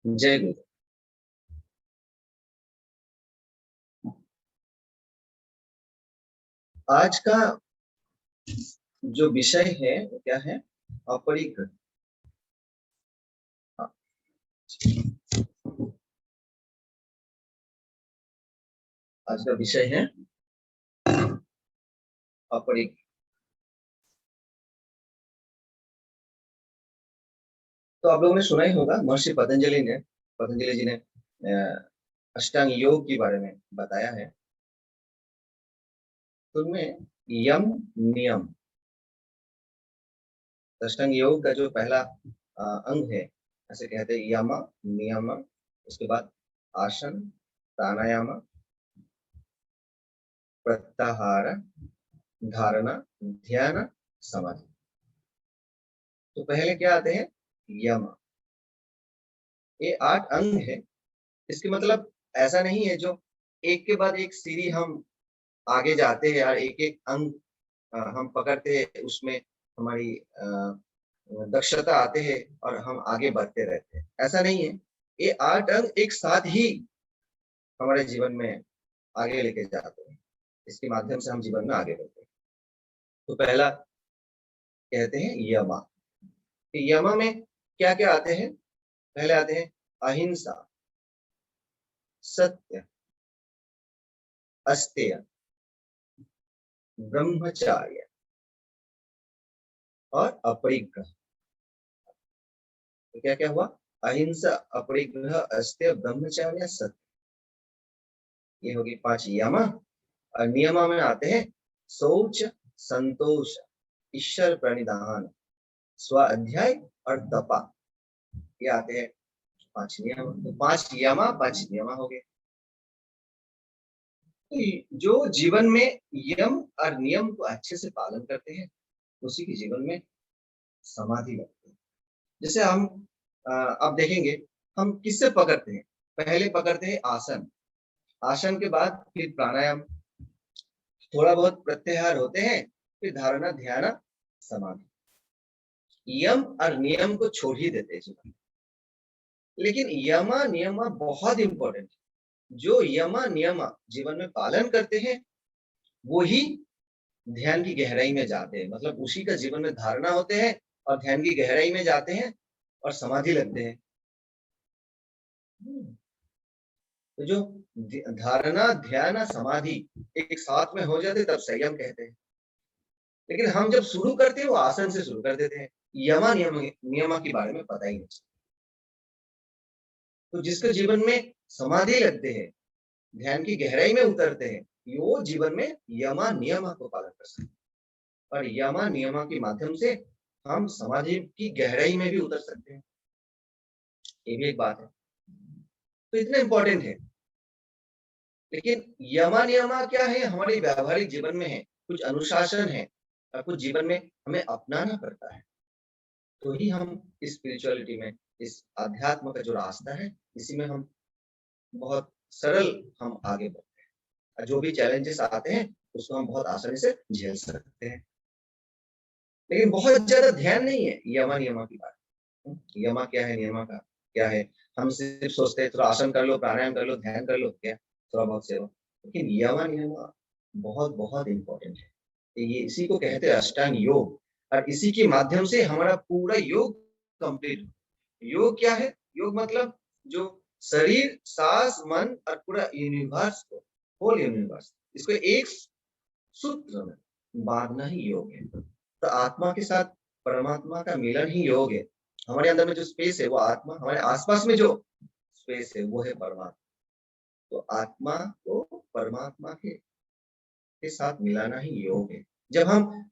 जय गुरु। आज का जो विषय है वो क्या है? अपरिग्रह। आज का विषय है अपरिग्रह। तो आप लोगों ने सुना ही होगा, महर्षि पतंजलि जी ने अष्टांग योग के बारे में बताया है। तो उनमें यम नियम, अष्टांग योग का जो पहला अंग है, ऐसे कहते हैं यम नियम, उसके बाद आसन, प्राणायाम, प्रत्याहार, धारणा, ध्यान, समाधि। तो पहले क्या आते हैं? यम। ये 8 अंग है। इसके मतलब ऐसा नहीं है जो एक के बाद एक सीढ़ी हम आगे जाते हैं और एक एक अंग हम पकड़ते हैं, उसमें हमारी दक्षता आते हैं और हम आगे बढ़ते रहते हैं, ऐसा नहीं है। ये 8 अंग एक साथ ही हमारे जीवन में आगे लेके जाते हैं। इसके माध्यम से हम जीवन में आगे बढ़ते हैं। तो पहला कहते हैं यमा। यमा में क्या क्या आते हैं? पहले आते हैं अहिंसा, सत्य, अस्तेय, ब्रह्मचर्य और अपरिग्रह। तो क्या क्या हुआ? अहिंसा, अपरिग्रह, अस्तेय, ब्रह्मचर्य, सत्य। ये होगी 5 यम। और नियम में आते हैं शौच, संतोष, ईश्वर प्रणिधान, स्वाध्याय और तपा। ये आते हैं 5 नियम। तो 5 यम, 5 नियम हो गए। जो जीवन में यम और नियम को अच्छे से पालन करते हैं, उसी के जीवन में समाधि लगती है। जैसे हम अब देखेंगे, हम किससे पकड़ते हैं? पहले पकड़ते हैं आसन, आसन के बाद फिर प्राणायाम, थोड़ा बहुत प्रत्याहार होते हैं, फिर धारणा, ध्यान, समाधि। यम और नियम को छोड़ ही देते हैं जीवन में। लेकिन यमा नियमा बहुत इंपॉर्टेंट है। जो यमा नियमा जीवन में पालन करते हैं, वो ही ध्यान की गहराई में जाते हैं। मतलब उसी का जीवन में धारणा होते हैं और ध्यान की गहराई में जाते हैं और समाधि लगते हैं। तो जो धारणा, ध्यान, समाधि एक साथ में हो जाते तब संयम कहते हैं। लेकिन हम जब शुरू करते हैं वो आसन से शुरू कर देते हैं, यमा नियमा के बारे में पता ही नहीं। तो जिसके जीवन में समाधि लगते हैं, ध्यान की गहराई में उतरते हैं, वो जीवन में यमा नियमा को पालन कर सकते हैं। और यमा नियमा के माध्यम से हम समाधि की गहराई में भी उतर सकते हैं। ये भी एक बात है। तो इतना इंपॉर्टेंट है। लेकिन यमा नियमा क्या है? हमारे व्यावहारिक जीवन में है, कुछ अनुशासन है और कुछ जीवन में हमें अपनाना पड़ता है। तो ही हम इस स्पिरिचुअलिटी में, इस अध्यात्म का जो रास्ता है, इसी में हम बहुत सरल हम आगे बढ़ते हैं। जो भी चैलेंजेस आते हैं उसको हम बहुत आसानी से झेल सकते हैं। लेकिन बहुत ज्यादा ध्यान नहीं है यमा नियमा की बात। यमा क्या है, नियमा का क्या है? हम सिर्फ सोचते हैं थोड़ा आसन कर लो, प्राणायाम कर लो, ध्यान कर लो, क्या थोड़ा बहुत सेवा। लेकिन यमा नियमा बहुत बहुत इंपॉर्टेंट है। ये इसी को कहते हैं अष्टांग योग। और इसी के माध्यम से हमारा पूरा योग कंप्लीट। योग क्या है? योग मतलब जो शरीर, सांस, मन और पूरा यूनिवर्स को, होल यूनिवर्स, इसको एक सूत्र में बांधना ही योग है। तो आत्मा के साथ परमात्मा का मिलन ही योग है। हमारे अंदर में जो स्पेस है वो आत्मा, हमारे आसपास में जो स्पेस है वो है परमात्मा। तो आत्मा को परमात्मा के साथ मिलाना ही योग है। जब हम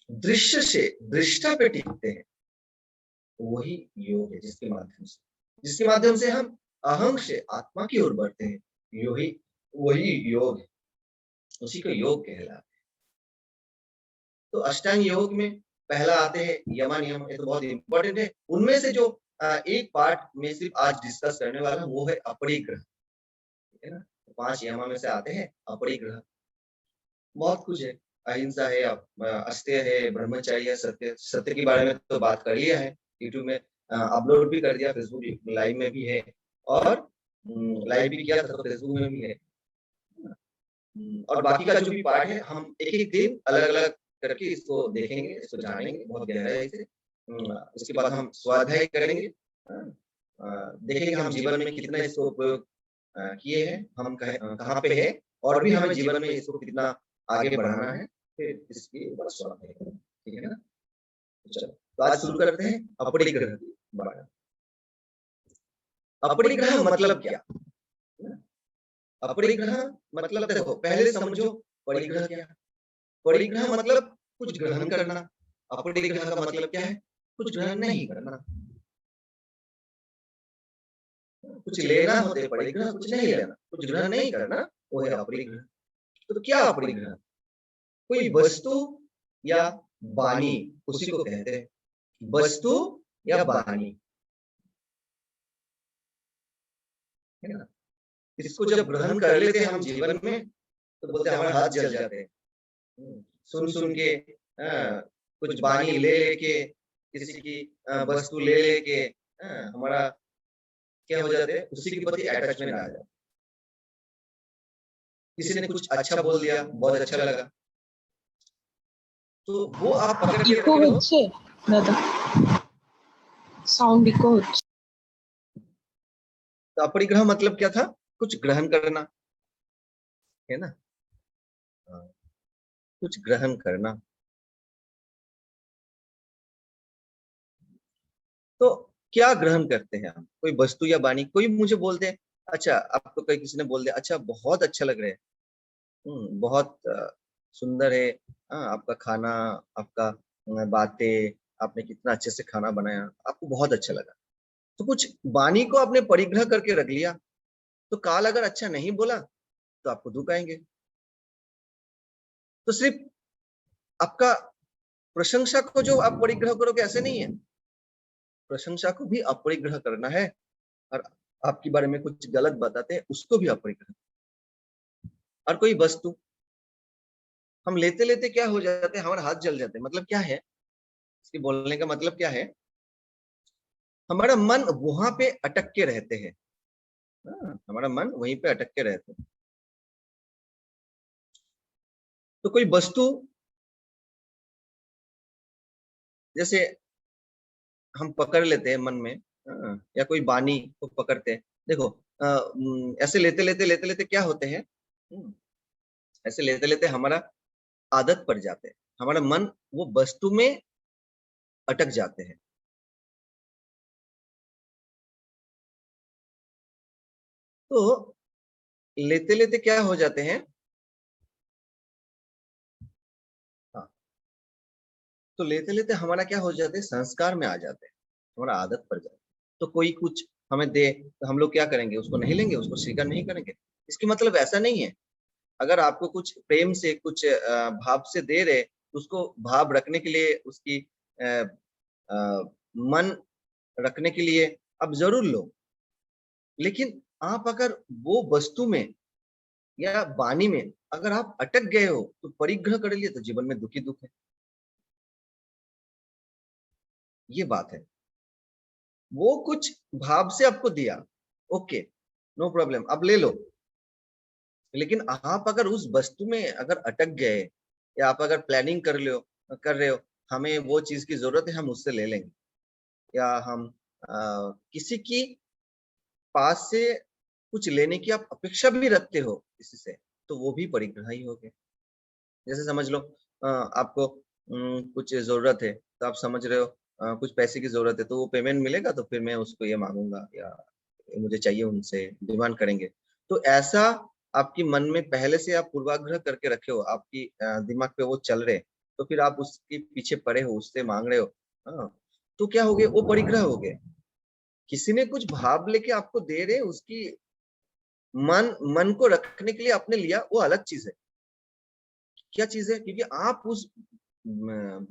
दृश्य से दृष्टा पे टिकते हैं, वही योग है। जिसके माध्यम से हम अहम से आत्मा की ओर बढ़ते हैं, यही वही योग है। उसी को योग कहलाता है। तो अष्टांग योग में पहला आते हैं यमा नियम। ये तो बहुत इंपॉर्टेंट है। उनमें से जो एक पार्ट में सिर्फ आज डिस्कस करने वाला हूं, वो है अपरिग्रह। ठीक है ना? तो 5 यमा में से आते हैं अपरिग्रह। बहुत कुछ है, अहिंसा है, अस्तेय है, ब्रह्मचर्य, सत्य। सत्य के बारे में तो बात कर लिया है यूट्यूब में। अपलोड भी कर दिया, फेसबुक लाइव में भी है, और लाइव भी किया था तो फेसबुक में भी है। और बाकी का जो भी पार्ट है हम एक एक दिन अलग अलग करके इसको देखेंगे, इसको जानेंगे बहुत गहराई से। उसके बाद हम स्वाध्याय करेंगे, देखेंगे हम जीवन में कितना इसको उपयोग किए हैं, हम कहाँ पे है, और भी हमें जीवन में इसको कितना आगे बढ़ाना है, फिर इसकी ऊपर स्वाध्याय करेंगे। ठीक है ना? चलो, तो आज शुरू करते हैं अपरिग्रह की बात। अपरिग्रह मतलब क्या? अपरिग्रह मतलब देखो, पहले समझो परिग्रह क्या है। परिग्रह मतलब कुछ ग्रहण करना। अपरिग्रह का मतलब क्या है? कुछ ग्रहण नहीं करना। कुछ लेना होते परिग्रह, कुछ नहीं लेना, कुछ ग्रहण नहीं करना, वो है अपरिग्रह। तो क्या अपरिग्रह? कोई वस्तु या वाणी, उसी को कहते हैं वस्तु या वाणी, है ना? इसको जब ग्रहण कर लेते हैं हम जीवन में, तो बोलते हैं हमारे हाथ जल जाते हैं। सुन सुन के कुछ वाणी ले लेके, किसी की वस्तु ले लेके हमारा क्या हो जाते हैं, उसी के प्रति अटैचमेंट आ जाता है। किसी ने कुछ अच्छा बोल दिया, बहुत अच्छा लगा, तो वो आप पकड़ के ইকো रखे हो। হচ্ছে দাদা, সাউন্ড ইকো হচ্ছে। तो अपरिग्रह मतलब क्या था? कुछ ग्रहण करना, है ना? हाँ, कुछ ग्रहण करना। तो क्या ग्रहण करते हैं हम? कोई वस्तु या वाणी, कोई मुझे बोल दे, अच्छा आपको कोई किसी ने बोल दिया, अच्छा बहुत अच्छा लग रहा है, बहुत सुंदर है, आपका खाना, आपका बातें, आपने कितना अच्छे से खाना बनाया, आपको बहुत अच्छा लगा। तो कुछ वाणी को आपने परिग्रह करके रख लिया, तो काल अगर अच्छा नहीं बोला तो आपको दुख आएंगे। तो सिर्फ आपका प्रशंसा को जो आप परिग्रह करोगे ऐसे नहीं है, प्रशंसा को भी अपरिग्रह करना है, और आपके बारे में कुछ गलत बताते हैं उसको भी अपरिग्रह। और कोई वस्तु हम लेते लेते क्या हो जाते हैं, हमारे हाथ जल जाते हैं। मतलब क्या है इसके बोलने का मतलब क्या है? हमारा मन वहां पे अटक के रहते हैं। हमारा मन वहीं पे अटक के रहते हैं। तो कोई वस्तु, जैसे हम पकड़ लेते हैं मन में, या कोई वाणी को पकड़ते हैं। देखो, ऐसे लेते लेते क्या होते हैं, ऐसे लेते लेते हमारा आदत पड़ जाते हैं, हमारा मन वो वस्तु में अटक जाते हैं। तो लेते लेते क्या हो जाते हैं, हाँ, तो लेते लेते हमारा क्या हो जाते हैं, संस्कार में आ जाते हैं, हमारा आदत पड़ जाती है। तो कोई कुछ हमें दे तो हम लोग क्या करेंगे, उसको नहीं लेंगे, उसको स्वीकार नहीं करेंगे। इसकी मतलब ऐसा नहीं है, अगर आपको कुछ प्रेम से, कुछ भाव से दे रहे, तो उसको भाव रखने के लिए, उसकी अ, अ, मन रखने के लिए आप जरूर लो। लेकिन आप अगर वो वस्तु में या वाणी में अगर आप अटक गए हो, तो परिग्रह कर लिए, तो जीवन में दुखी दुख है। ये बात है। वो कुछ भाव से आपको दिया, ओके, नो प्रॉब्लम, अब ले लो। लेकिन आप अगर उस वस्तु में अगर अटक गए, या आप अगर प्लानिंग कर रहे हो, हमें वो चीज की जरूरत है, हम उससे ले लेंगे, या हम किसी की पास से कुछ लेने की आप अपेक्षा भी रखते हो किसी से, तो वो भी परिग्रह ही हो गए। जैसे समझ लो, आपको कुछ जरूरत है, तो आप समझ रहे हो कुछ पैसे की जरूरत है, तो वो पेमेंट मिलेगा तो फिर मैं उसको ये मांगूंगा, या मुझे चाहिए, उनसे डिमांड करेंगे। तो ऐसा आपकी मन में पहले से आप पूर्वाग्रह करके रखे हो, आपकी दिमाग पे वो चल रहे, तो फिर आप उसके पीछे पड़े हो, उससे मांग रहे हो। हाँ, तो क्या हो गए, वो परिग्रह हो गए। किसी ने कुछ भाव लेके आपको दे रहे, उसकी मन को रखने के लिए आपने लिया, वो अलग चीज है। क्या चीज है? क्योंकि आप उस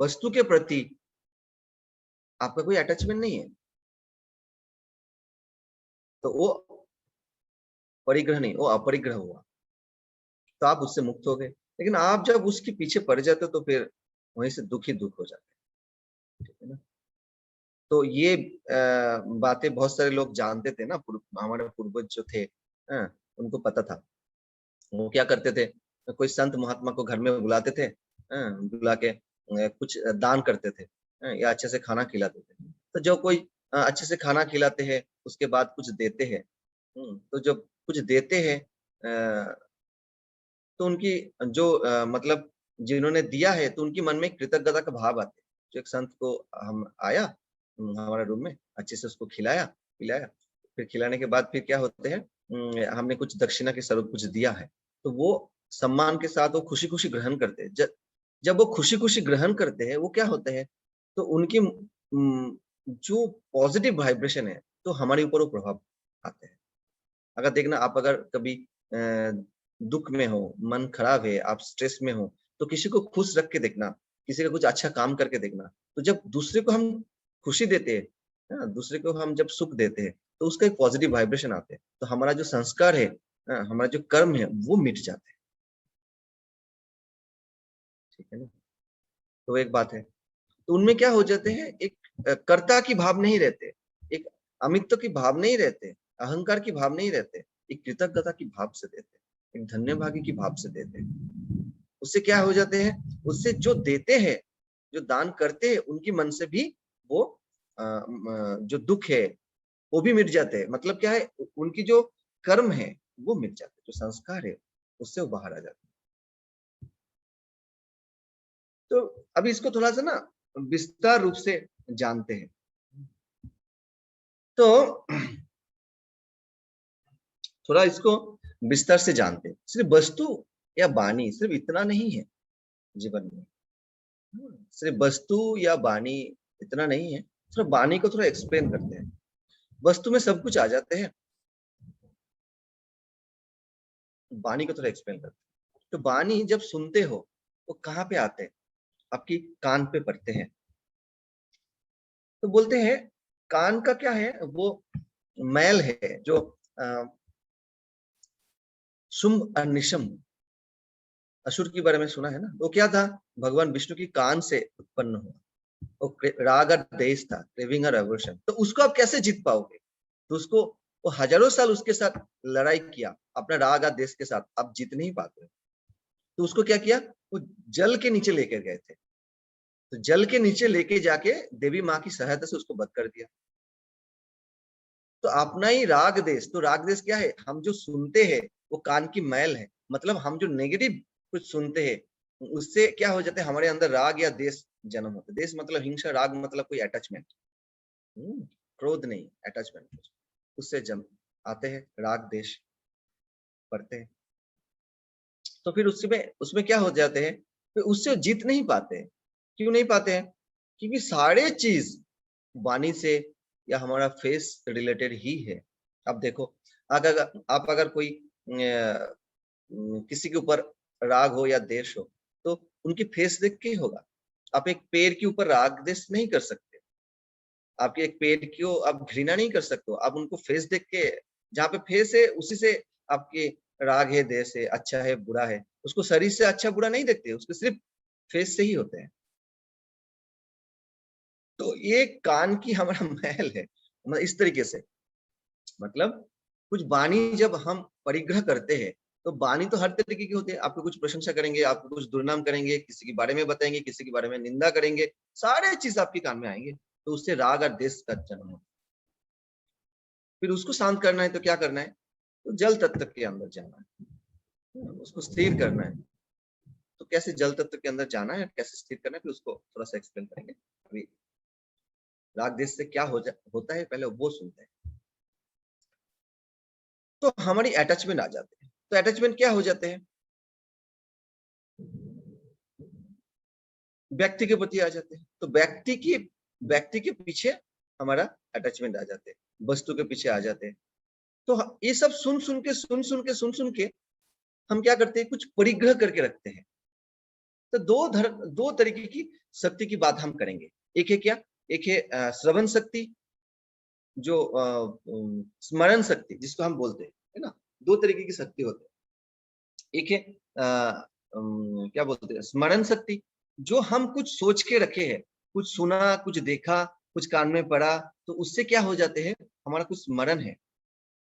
वस्तु के प्रति आपका कोई अटैचमेंट नहीं है, तो वो परिग्रह नहीं, वो अपरिग्रह हुआ, तो आप उससे मुक्त हो गए। लेकिन आप जब उसके पीछे पड़ जाते हो, तो फिर वहीं से दुख ही दुख हो जाते हैं। ठीक है ना? तो ये बातें बहुत सारे लोग जानते थे ना, हमारे पूर्वज जो थे, उनको पता था। वो क्या करते थे, कोई संत महात्मा को घर में बुलाते थे, बुला के कुछ दान करते थे, या अच्छे से खाना खिलाते थे। तो जो कोई अच्छे से खाना खिलाते हैं, उसके बाद कुछ देते हैं, तो जब कुछ देते हैं, तो उनकी जो मतलब जिन्होंने दिया है, तो उनकी मन में कृतज्ञता का भाव आते हैं। जो एक संत को हम आया हमारे रूम में, अच्छे से उसको खिलाया पिलाया, फिर खिलाने के बाद फिर क्या होते हैं, हमने कुछ दक्षिणा के स्वरूप कुछ दिया है, तो वो सम्मान के साथ वो खुशी खुशी ग्रहण करते हैं। जब वो खुशी खुशी ग्रहण करते हैं, वो क्या होते हैं, तो उनकी जो पॉजिटिव वाइब्रेशन है, तो हमारे ऊपर वो प्रभाव आते हैं। अगर देखना, आप अगर कभी दुख में हो, मन खराब है, आप स्ट्रेस में हो, तो किसी को खुश रख के देखना, किसी का कुछ अच्छा काम करके देखना, तो जब दूसरे को हम खुशी देते हैं, दूसरे को हम जब सुख देते हैं, तो उसका एक पॉजिटिव वाइब्रेशन आते हैं, तो हमारा जो संस्कार है, हमारा जो कर्म है, वो मिट जाते हैं। ठीक है ना? तो एक बात है, तो उनमें क्या हो जाते हैं, एक कर्ता की भाव नहीं रहते, एक अमित्व की भाव नहीं रहते, अहंकार की भाव नहीं रहते, एक कृतज्ञता की भाव से देते, एक धन्यभागी की भाव से देते। उससे क्या हो जाते हैं, उससे जो देते हैं, जो दान करते हैं, उनकी मन से भी वो जो दुख है वो भी मिट जाते हैं। मतलब क्या है, उनकी जो कर्म है वो मिट जाते हैं, जो संस्कार है उससे वो बाहर आ जाते हैं। तो अभी इसको थोड़ा सा ना विस्तार रूप से जानते हैं। तो थोड़ा इसको विस्तार से जानते हैं। सिर्फ वस्तु या वाणी सिर्फ इतना नहीं है जीवन में, सिर्फ वस्तु या वाणी इतना नहीं है। थोड़ा वाणी को थोड़ा एक्सप्लेन करते हैं। वस्तु में सब कुछ आ जाते हैं, वाणी को थोड़ा एक्सप्लेन करते हैं। तो वाणी जब सुनते हो, वो कहाँ पे आते हैं, आपकी कान पे पड़ते हैं। तो बोलते हैं कान का क्या है, वो मैल है, जो शुंभ और निशुंभ असुर के बारे में सुना है ना। वो क्या था, भगवान विष्णु की कान से उत्पन्न हुआ। वो राग और देश था, क्रेविंग और एवर्शन। तो उसको आप कैसे जीत पाओगे, तो उसको वो हजारों साल उसके साथ लड़ाई किया, अपना राग और देश के साथ, आप जीत नहीं पाते। तो उसको क्या किया, वो जल के नीचे लेकर गए थे। तो जल के नीचे लेके जाके देवी माँ की सहायता से उसको वध कर दिया। तो अपना ही राग देश, तो राग देश क्या है, हम जो सुनते हैं वो कान की मैल है। मतलब हम जो नेगेटिव कुछ सुनते हैं, उससे क्या हो जाता है, हमारे अंदर राग या देश जन्म होता है। देश मतलब हिंसा, राग मतलब कोई अटैचमेंट, क्रोध नहीं, अटैचमेंट, उससे जन्म आते हैं, राग देश पढ़ते हैं। तो फिर उसमें उसमें क्या हो जाते हैं, फिर उससे जीत नहीं पाते हैं। क्यों नहीं पाते हैं, क्योंकि सारे चीज वाणी से या हमारा फेस रिलेटेड ही है। अब देखो, अगर आप अगर कोई किसी के ऊपर राग हो या देश हो, तो उनकी फेस देख के ही होगा। आप एक पेड़ के ऊपर राग देश नहीं कर सकते, आपके एक पेड़ को आप घृणा नहीं कर सकते हो। आप उनको फेस देख के, जहाँ पे फेस है उसी से आपके राग है देश है, अच्छा है बुरा है, उसको शरीर से अच्छा बुरा नहीं देखते, उसको सिर्फ फेस से ही होते हैं। तो ये कान की हमारा महल है, मतलब इस तरीके से। मतलब कुछ वाणी जब हम परिग्रह करते हैं, तो वाणी तो हर तरीके की होती है। आपको कुछ प्रशंसा करेंगे, आपको कुछ दुर्नाम करेंगे, किसी के बारे में बताएंगे, किसी के बारे में निंदा करेंगे, सारे चीज आपके कान में आएंगे। तो उससे राग और देश का जन्म होता है। फिर उसको शांत करना है तो क्या करना है, तो जल तत्व के अंदर जाना है, उसको स्थिर करना है। तो कैसे जल तत्व के अंदर जाना है, कैसे स्थिर करना है, फिर उसको थोड़ा सा एक्सप्लेन करेंगे। अभी राग देश से क्या होता है, पहले वो सुनते हैं। तो हमारी अटैचमेंट आ जाते हैं। तो अटैचमेंट क्या हो जाते हैं, व्यक्ति के प्रति आ जाते हैं। तो व्यक्ति के पीछे हमारा अटैचमेंट आ जाते हैं, वस्तु के पीछे आ जाते हैं। तो ये सब सुन सुन के हम क्या करते हैं, कुछ परिग्रह करके रखते हैं। तो दो तरीके की शक्ति की बात हम करेंगे। एक है क्या, एक है श्रवण शक्ति, जो स्मरण शक्ति जिसको हम बोलते हैं, है ना। दो तरीके की शक्ति होती है। एक है क्या बोलते हैं, स्मरण शक्ति, जो हम कुछ सोच के रखे हैं, कुछ सुना, कुछ देखा, कुछ कान में पड़ा तो उससे क्या हो जाते हैं, हमारा कुछ स्मरण है।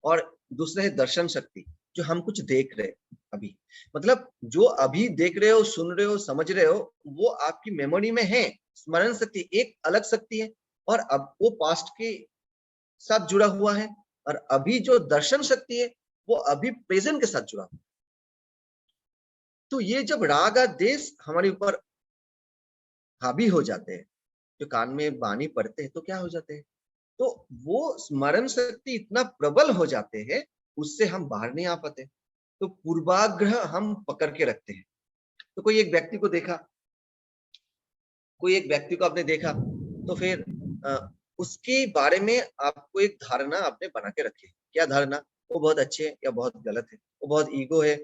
और दूसरा है दर्शन शक्ति, जो हम कुछ देख रहे हैं अभी, मतलब जो अभी देख रहे हो, सुन रहे हो, समझ रहे हो, वो आपकी मेमोरी में है। स्मरण शक्ति एक अलग शक्ति है, और अब वो पास्ट के साथ जुड़ा हुआ है, और अभी जो दर्शन शक्ति है वो अभी प्रेजेंट के साथ जुड़ा हुआ है। तो ये जब राग आदेश हमारे ऊपर हावी हो जाते हैं, जो कान में बानी पड़ते हैं तो क्या हो जाते हैं, तो वो स्मरण शक्ति इतना प्रबल हो जाते हैं, उससे हम बाहर नहीं आ पाते। तो पूर्वाग्रह हम पकड़ के रखते हैं। तो कोई एक व्यक्ति को देखा, कोई एक व्यक्ति को आपने देखा, तो फिर उसके बारे में आपको एक धारणा आपने बना के रखी है। क्या धारणा? वो बहुत अच्छे है या बहुत गलत है, वो बहुत ईगो है,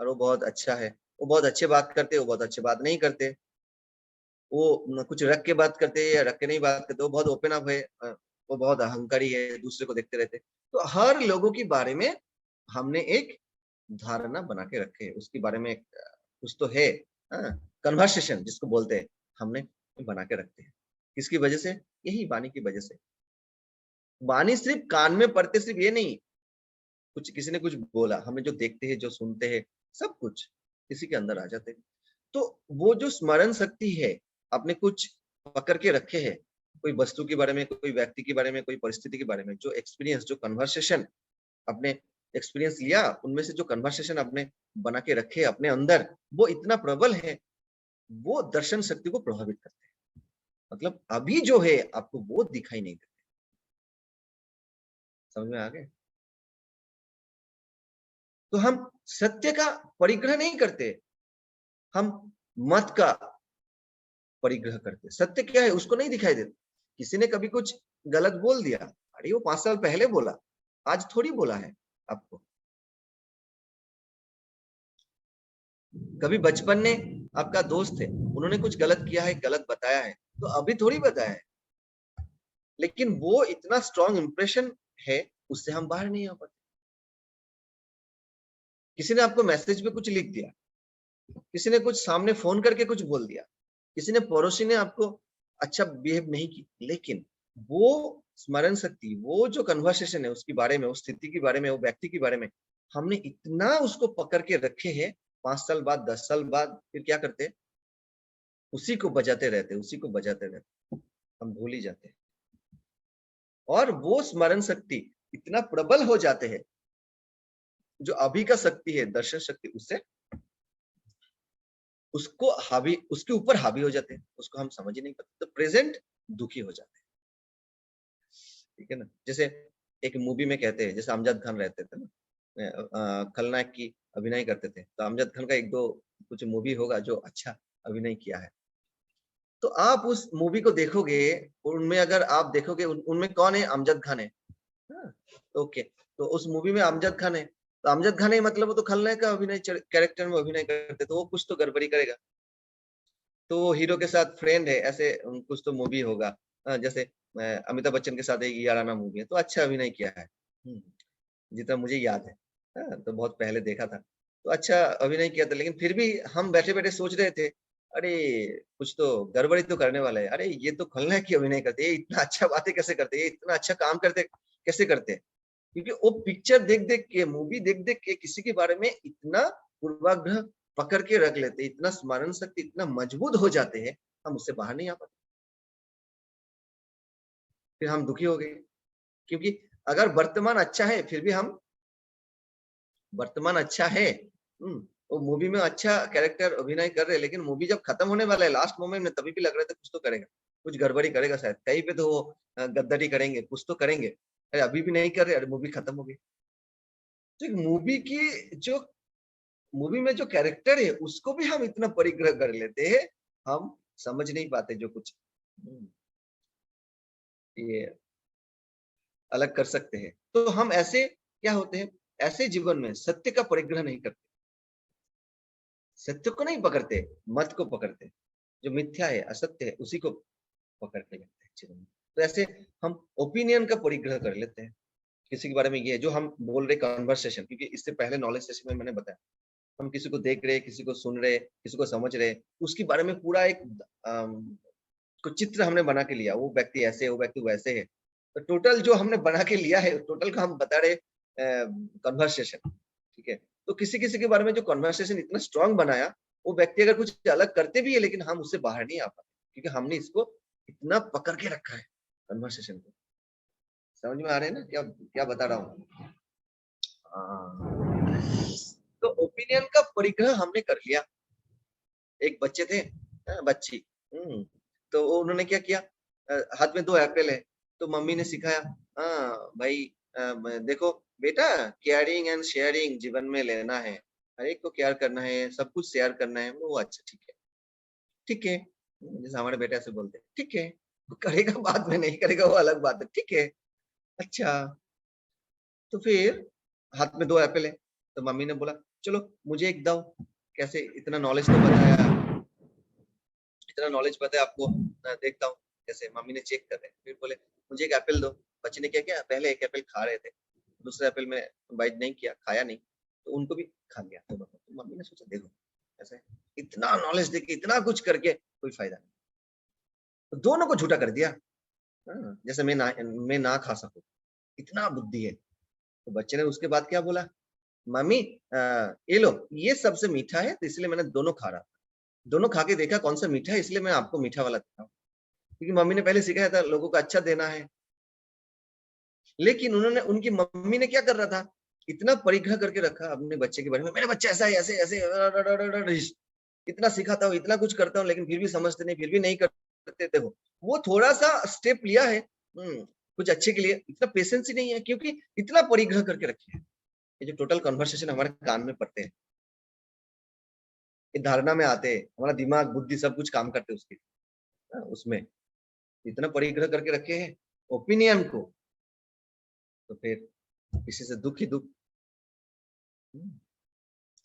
और वो बहुत अच्छा है, वो बहुत अच्छे बात करते हैं, वो बहुत अच्छे बात नहीं करते, वो कुछ रख के बात करते हैं या रख के नहीं बात करते, वो बहुत ओपन अप है, वो बहुत अहंकारी है, दूसरे को देखते रहते। तो हर लोगों के बारे में हमने एक धारणा बना के रखे है, उसके बारे में एक कुछ तो है, कन्वर्सेशन जिसको बोलते हैं, हमने बना के रखते हैं। किसकी वजह से? यही वाणी की वजह से। वाणी सिर्फ कान में पड़ते सिर्फ ये नहीं, कुछ किसी ने कुछ बोला, हमें जो देखते हैं, जो सुनते हैं, सब कुछ इसी के अंदर आ जाते हैं। तो वो जो स्मरण शक्ति है, आपने कुछ पकड़ के रखे है, कोई वस्तु के बारे में, कोई व्यक्ति के बारे में, कोई परिस्थिति के बारे में, जो एक्सपीरियंस, जो कन्वर्सेशन आपने एक्सपीरियंस लिया, उनमें से जो कन्वर्सेशन आपने बना के रखे अपने अंदर, वो इतना प्रबल है, वो दर्शन शक्ति को प्रभावित करते हैं। मतलब अभी जो है आपको वो दिखाई नहीं देते। समझ में आ गए? तो हम सत्य का परिग्रह नहीं करते, हम मत का परिग्रह करते। सत्य क्या है उसको नहीं दिखाई देता। किसी ने कभी कुछ गलत बोल दिया, अरे वो 5 साल पहले बोला, आज थोड़ी बोला है आपको। कभी बचपन में आपका दोस्त है, उन्होंने कुछ गलत किया है, गलत बताया है, तो अभी थोड़ी बताया है, लेकिन वो इतना स्ट्रॉन्ग इंप्रेशन है, उससे हम बाहर नहीं आ पाते। किसी ने आपको मैसेज में कुछ लिख दिया, किसी ने कुछ सामने फोन करके कुछ बोल दिया, किसी ने पड़ोसी ने आपको अच्छा बिहेव नहीं की, लेकिन वो स्मरण शक्ति, वो जो कन्वर्सेशन है उसके बारे में, उस स्थिति के बारे में, वो व्यक्ति के बारे में, हमने इतना उसको पकड़ के रखे हैं, 5 साल बाद, 10 साल बाद फिर क्या करते हैं, उसी को बजाते रहते, उसी को बजाते रहते, हम भूल ही जाते हैं। और वो स्मरण शक्ति इतना प्रबल हो जाते हैं, जो अभी का शक्ति है, दर्शन शक्ति, उससे उसको हावी, उसके ऊपर हावी हो जाते हैं, उसको हम समझ ही नहीं पाते, तो प्रेजेंट दुखी हो जाते हैं। ठीक है ना? जैसे एक मूवी में कहते हैं, जैसे अमजद खान रहते थे ना, खलनायक की अभिनय करते थे, तो अमजद खान का एक दो कुछ मूवी होगा जो अच्छा अभिनय किया है, तो आप उस मूवी को देखोगे, उनमें अगर आप देखोगे उनमें कौन है? अमजद खान है। हाँ, ओके, तो उस मूवी में अमजद खान है, तो अमजद खान है मतलब वो तो खलनायक का अभिनय, कैरेक्टर में अभिनय करते, तो वो कुछ तो गड़बड़ी करेगा। तो वो हीरो के साथ फ्रेंड है, ऐसे कुछ तो मूवी होगा, जैसे अमिताभ बच्चन के साथ एक याराना मूवी है, तो अच्छा अभिनय किया है, जितना मुझे याद है। हाँ, तो बहुत पहले देखा था, तो अच्छा अभिनय किया था, लेकिन फिर भी हम बैठे बैठे सोच रहे थे, अरे कुछ तो गड़बड़ी तो करने वाला है, अरे ये तो खलनायक की अभिनय करते, ये इतना अच्छा बातें कैसे करते, ये इतना अच्छा काम करते कैसे करते, क्योंकि वो पिक्चर देख देख के, मूवी देख देख के किसी के बारे में इतना पूर्वाग्रह पकड़ के रख लेते, इतना स्मरण शक्ति इतना मजबूत हो जाते हैं, हम उससे बाहर नहीं आ पाते। फिर हम दुखी हो गए, क्योंकि अगर वर्तमान अच्छा है, फिर भी हम, वर्तमान अच्छा है, वो मूवी में अच्छा कैरेक्टर अभिनय कर रहे हैं, लेकिन मूवी जब खत्म होने वाला है लास्ट मोमेंट में, तभी भी लग रहा था कुछ तो करेगा, कुछ गड़बड़ी करेगा शायद, कहीं पे तो वो गद्दारी करेंगे, कुछ तो करेंगे, अरे अभी भी नहीं कर रहे, अरे मूवी खत्म हो गई। तो मूवी की जो, मूवी में जो कैरेक्टर है उसको भी हम इतना परिग्रह कर लेते हैं, हम समझ नहीं पाते जो कुछ ये अलग कर सकते हैं। तो हम ऐसे क्या होते हैं, ऐसे जीवन में सत्य का परिग्रह नहीं करते, सत्य को नहीं पकड़ते, मत को पकड़ते, जो मिथ्या है, असत्य है, उसी को पकड़ के लेते हैं जीवन में। तो ऐसे हम ओपिनियन का परिग्रह कर लेते हैं, किसी के बारे में, ये जो हम बोल रहे कन्वर्सेशन, क्योंकि इससे पहले नॉलेज सेशन में मैंने बताया, हम किसी को देख रहे, किसी को सुन रहे, किसी को समझ रहे, उसके बारे में पूरा एक कुछ चित्र हमने बना के लिया, वो व्यक्ति ऐसे है, वो व्यक्ति वैसे है। तो टोटल जो हमने बना के लिया है, टोटल का हम बता रहे कन्वर्सेशन, ठीक है? तो किसी-किसी के बारे में जो कन्वर्सेशन इतना स्ट्रॉन्ग बनाया, वो व्यक्ति अगर कुछ अलग करते भी है, लेकिन हम उससे बाहर नहीं आ पाते, क्योंकि हमने इसको इतना पकड़ के रखा है कन्वर्सेशन को। समझ में आ रहे हैं ना क्या क्या बता रहा हूँ? हाँ। तो ओपिनियन का परिग्रह हमने कर लिया। एक बच्चे थे, बच्ची, तो उन्होंने क्या किया, हाथ में 2 एप्पल है, तो मम्मी ने सिखाया, हाँ भाई, देखो बेटा, केयरिंग एंड शेयरिंग जीवन में लेना है, हर एक को केयर करना है, सब कुछ शेयर करना है। वो अच्छा ठीक है, ठीक है। जैसे हमारे बेटे ऐसे बोलते हैं, ठीक है, वो करेगा बाद में, नहीं करेगा वो अलग बात है, ठीक है, अच्छा। तो फिर हाथ में 2 एप्पल है, तो मम्मी ने बोला, चलो मुझे एक दो, कैसे, इतना नॉलेज तो बताया, इतना नॉलेज पता है आपको, देखता हूँ कैसे। मम्मी ने चेक कर रहे, फिर बोले मुझे एक एप्पल दो। बच्चे ने क्या किया, पहले एक एप्पल खा रहे थे, दूसरे एप्पल में बाइट नहीं किया, खाया नहीं, तो उनको भी खा लिया दोनों को। तो मम्मी ने सोचा, देखो ऐसे इतना नॉलेज देके इतना कुछ करके कोई फायदा नहीं, तो दोनों को झूठा कर दिया। जैसे मैं ना खा सकूं, इतना बुद्धि है। तो बच्चे ने उसके बाद क्या बोला, मम्मी ये लो, ये सबसे मीठा है, तो इसलिए मैंने दोनों खा रहा, दोनों खा के देखा कौन सा मीठा है, इसलिए मैं आपको मीठा वाला देता हूँ, क्योंकि मम्मी ने पहले सिखाया था लोगों को अच्छा देना है। लेकिन उन्होंने, उनकी मम्मी ने क्या कर रहा था, इतना परिग्रह करके रखा अपने बच्चे के बारे में, मेरा बच्चा ऐसा है, ऐसे ऐसे, इतना सिखाता हूँ, इतना कुछ करता हूँ, लेकिन फिर भी समझते नहीं, फिर भी नहीं करते थे। वो थोड़ा सा स्टेप लिया है कुछ अच्छे के लिए, इतना पेशेंस ही नहीं है, क्योंकि इतना परिग्रह करके रखे हैं। ये जो टोटल कन्वर्सेशन हमारे कान में पड़ते हैं, ये धारणा में आते हैं, हमारा दिमाग बुद्धि सब कुछ काम करते हैं उसके, उसमें इतना परिग्रह करके रखे हैं ओपिनियन को, तो फिर किसी से दुख ही दुख।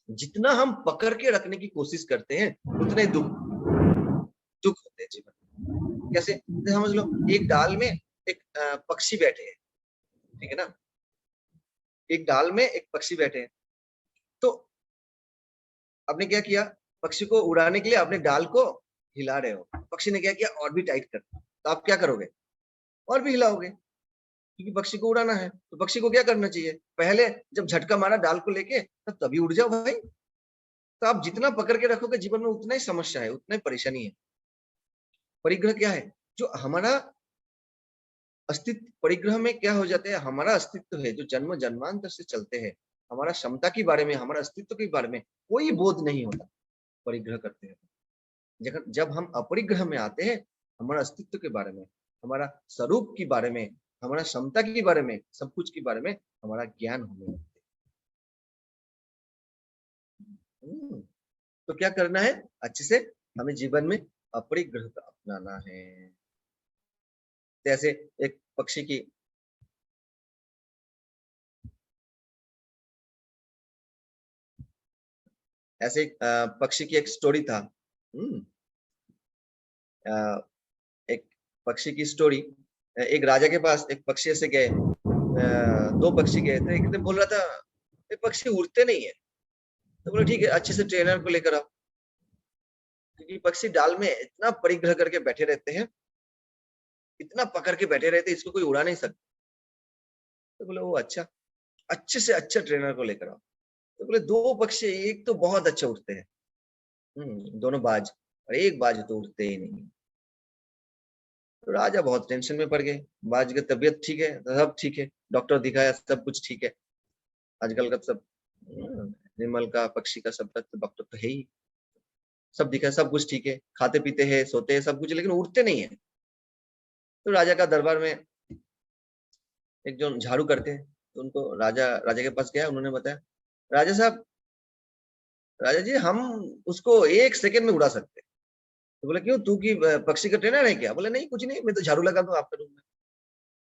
जितना हम पकड़ के रखने की कोशिश करते हैं, उतने दुख दुख होते हैं जीवन। कैसे, समझ लो, एक डाल में एक पक्षी बैठे हैं, ठीक है ना, एक डाल में एक पक्षी बैठे हैं, तो आपने क्या किया, पक्षी को उड़ाने के लिए अपने डाल को हिला रहे हो, पक्षी ने क्या किया, और भी टाइट कर, तो आप क्या करोगे, और भी हिलाओगे, क्योंकि पक्षी को उड़ाना है। तो पक्षी को क्या करना चाहिए, पहले जब झटका मारा डाल को लेके, तब तभी उड़ जाओ भाई। तो आप जितना पकड़ के रखोगे जीवन में, उतना ही समस्या है, उतना ही परेशानी है। परिग्रह क्या है, जो हमारा अस्तित्व, परिग्रह में क्या हो जाता है, हमारा अस्तित्व है जो जन्म जन्मांतर से चलते हैं, हमारा क्षमता के बारे में, हमारा अस्तित्व के बारे में कोई बोध नहीं होता, परिग्रह करते हैं। जब हम अपरिग्रह में आते हैं, हमारा अस्तित्व के बारे में, हमारा स्वरूप के बारे में, हमारा क्षमता के बारे में, सब कुछ के बारे में हमारा ज्ञान होने लगता है। तो क्या करना है, अच्छे से हमें जीवन में अपरिग्रह का अपनाना है। जैसे एक पक्षी की, ऐसे पक्षी की एक स्टोरी था। एक पक्षी की स्टोरी, एक राजा के पास एक पक्षी ऐसे गए, 2 पक्षी गए, तो एक ने बोल रहा था, ये पक्षी उड़ते नहीं है, तो बोले ठीक है, अच्छे से ट्रेनर को लेकर आओ, क्योंकि पक्षी डाल में इतना परिग्रह करके बैठे रहते हैं, इतना पकड़ के बैठे रहते हैं, इसको कोई उड़ा नहीं सकता। तो बोले वो अच्छा, अच्छे से अच्छा ट्रेनर को लेकर आओ। तो बोले 2 पक्षी, एक तो बहुत अच्छा उड़ते हैं, दोनों बाज, और एक बाज तो उड़ते ही नहीं। तो राजा बहुत टेंशन में पड़ गए, बाज की तबीयत ठीक है, सब ठीक है, डॉक्टर दिखाया, सब कुछ ठीक है, आजकल का सब एनिमल का, पक्षी का, सब डॉक्टर तो है ही, सब दिखा, सब कुछ ठीक है, खाते पीते हैं, सोते हैं, सब कुछ, लेकिन उड़ते नहीं है। तो राजा का दरबार में एक जो झाड़ू करते हैं, तो उनको राजा के पास गया, उन्होंने बताया, राजा साहब, राजा जी, हम उसको 1 सेकंड में उड़ा सकते हैं। तो बोले क्यों, तू की पक्षी का ट्रेनर है क्या? बोले नहीं, कुछ नहीं, मैं तो झाड़ू लगा दूं आपके रूम में।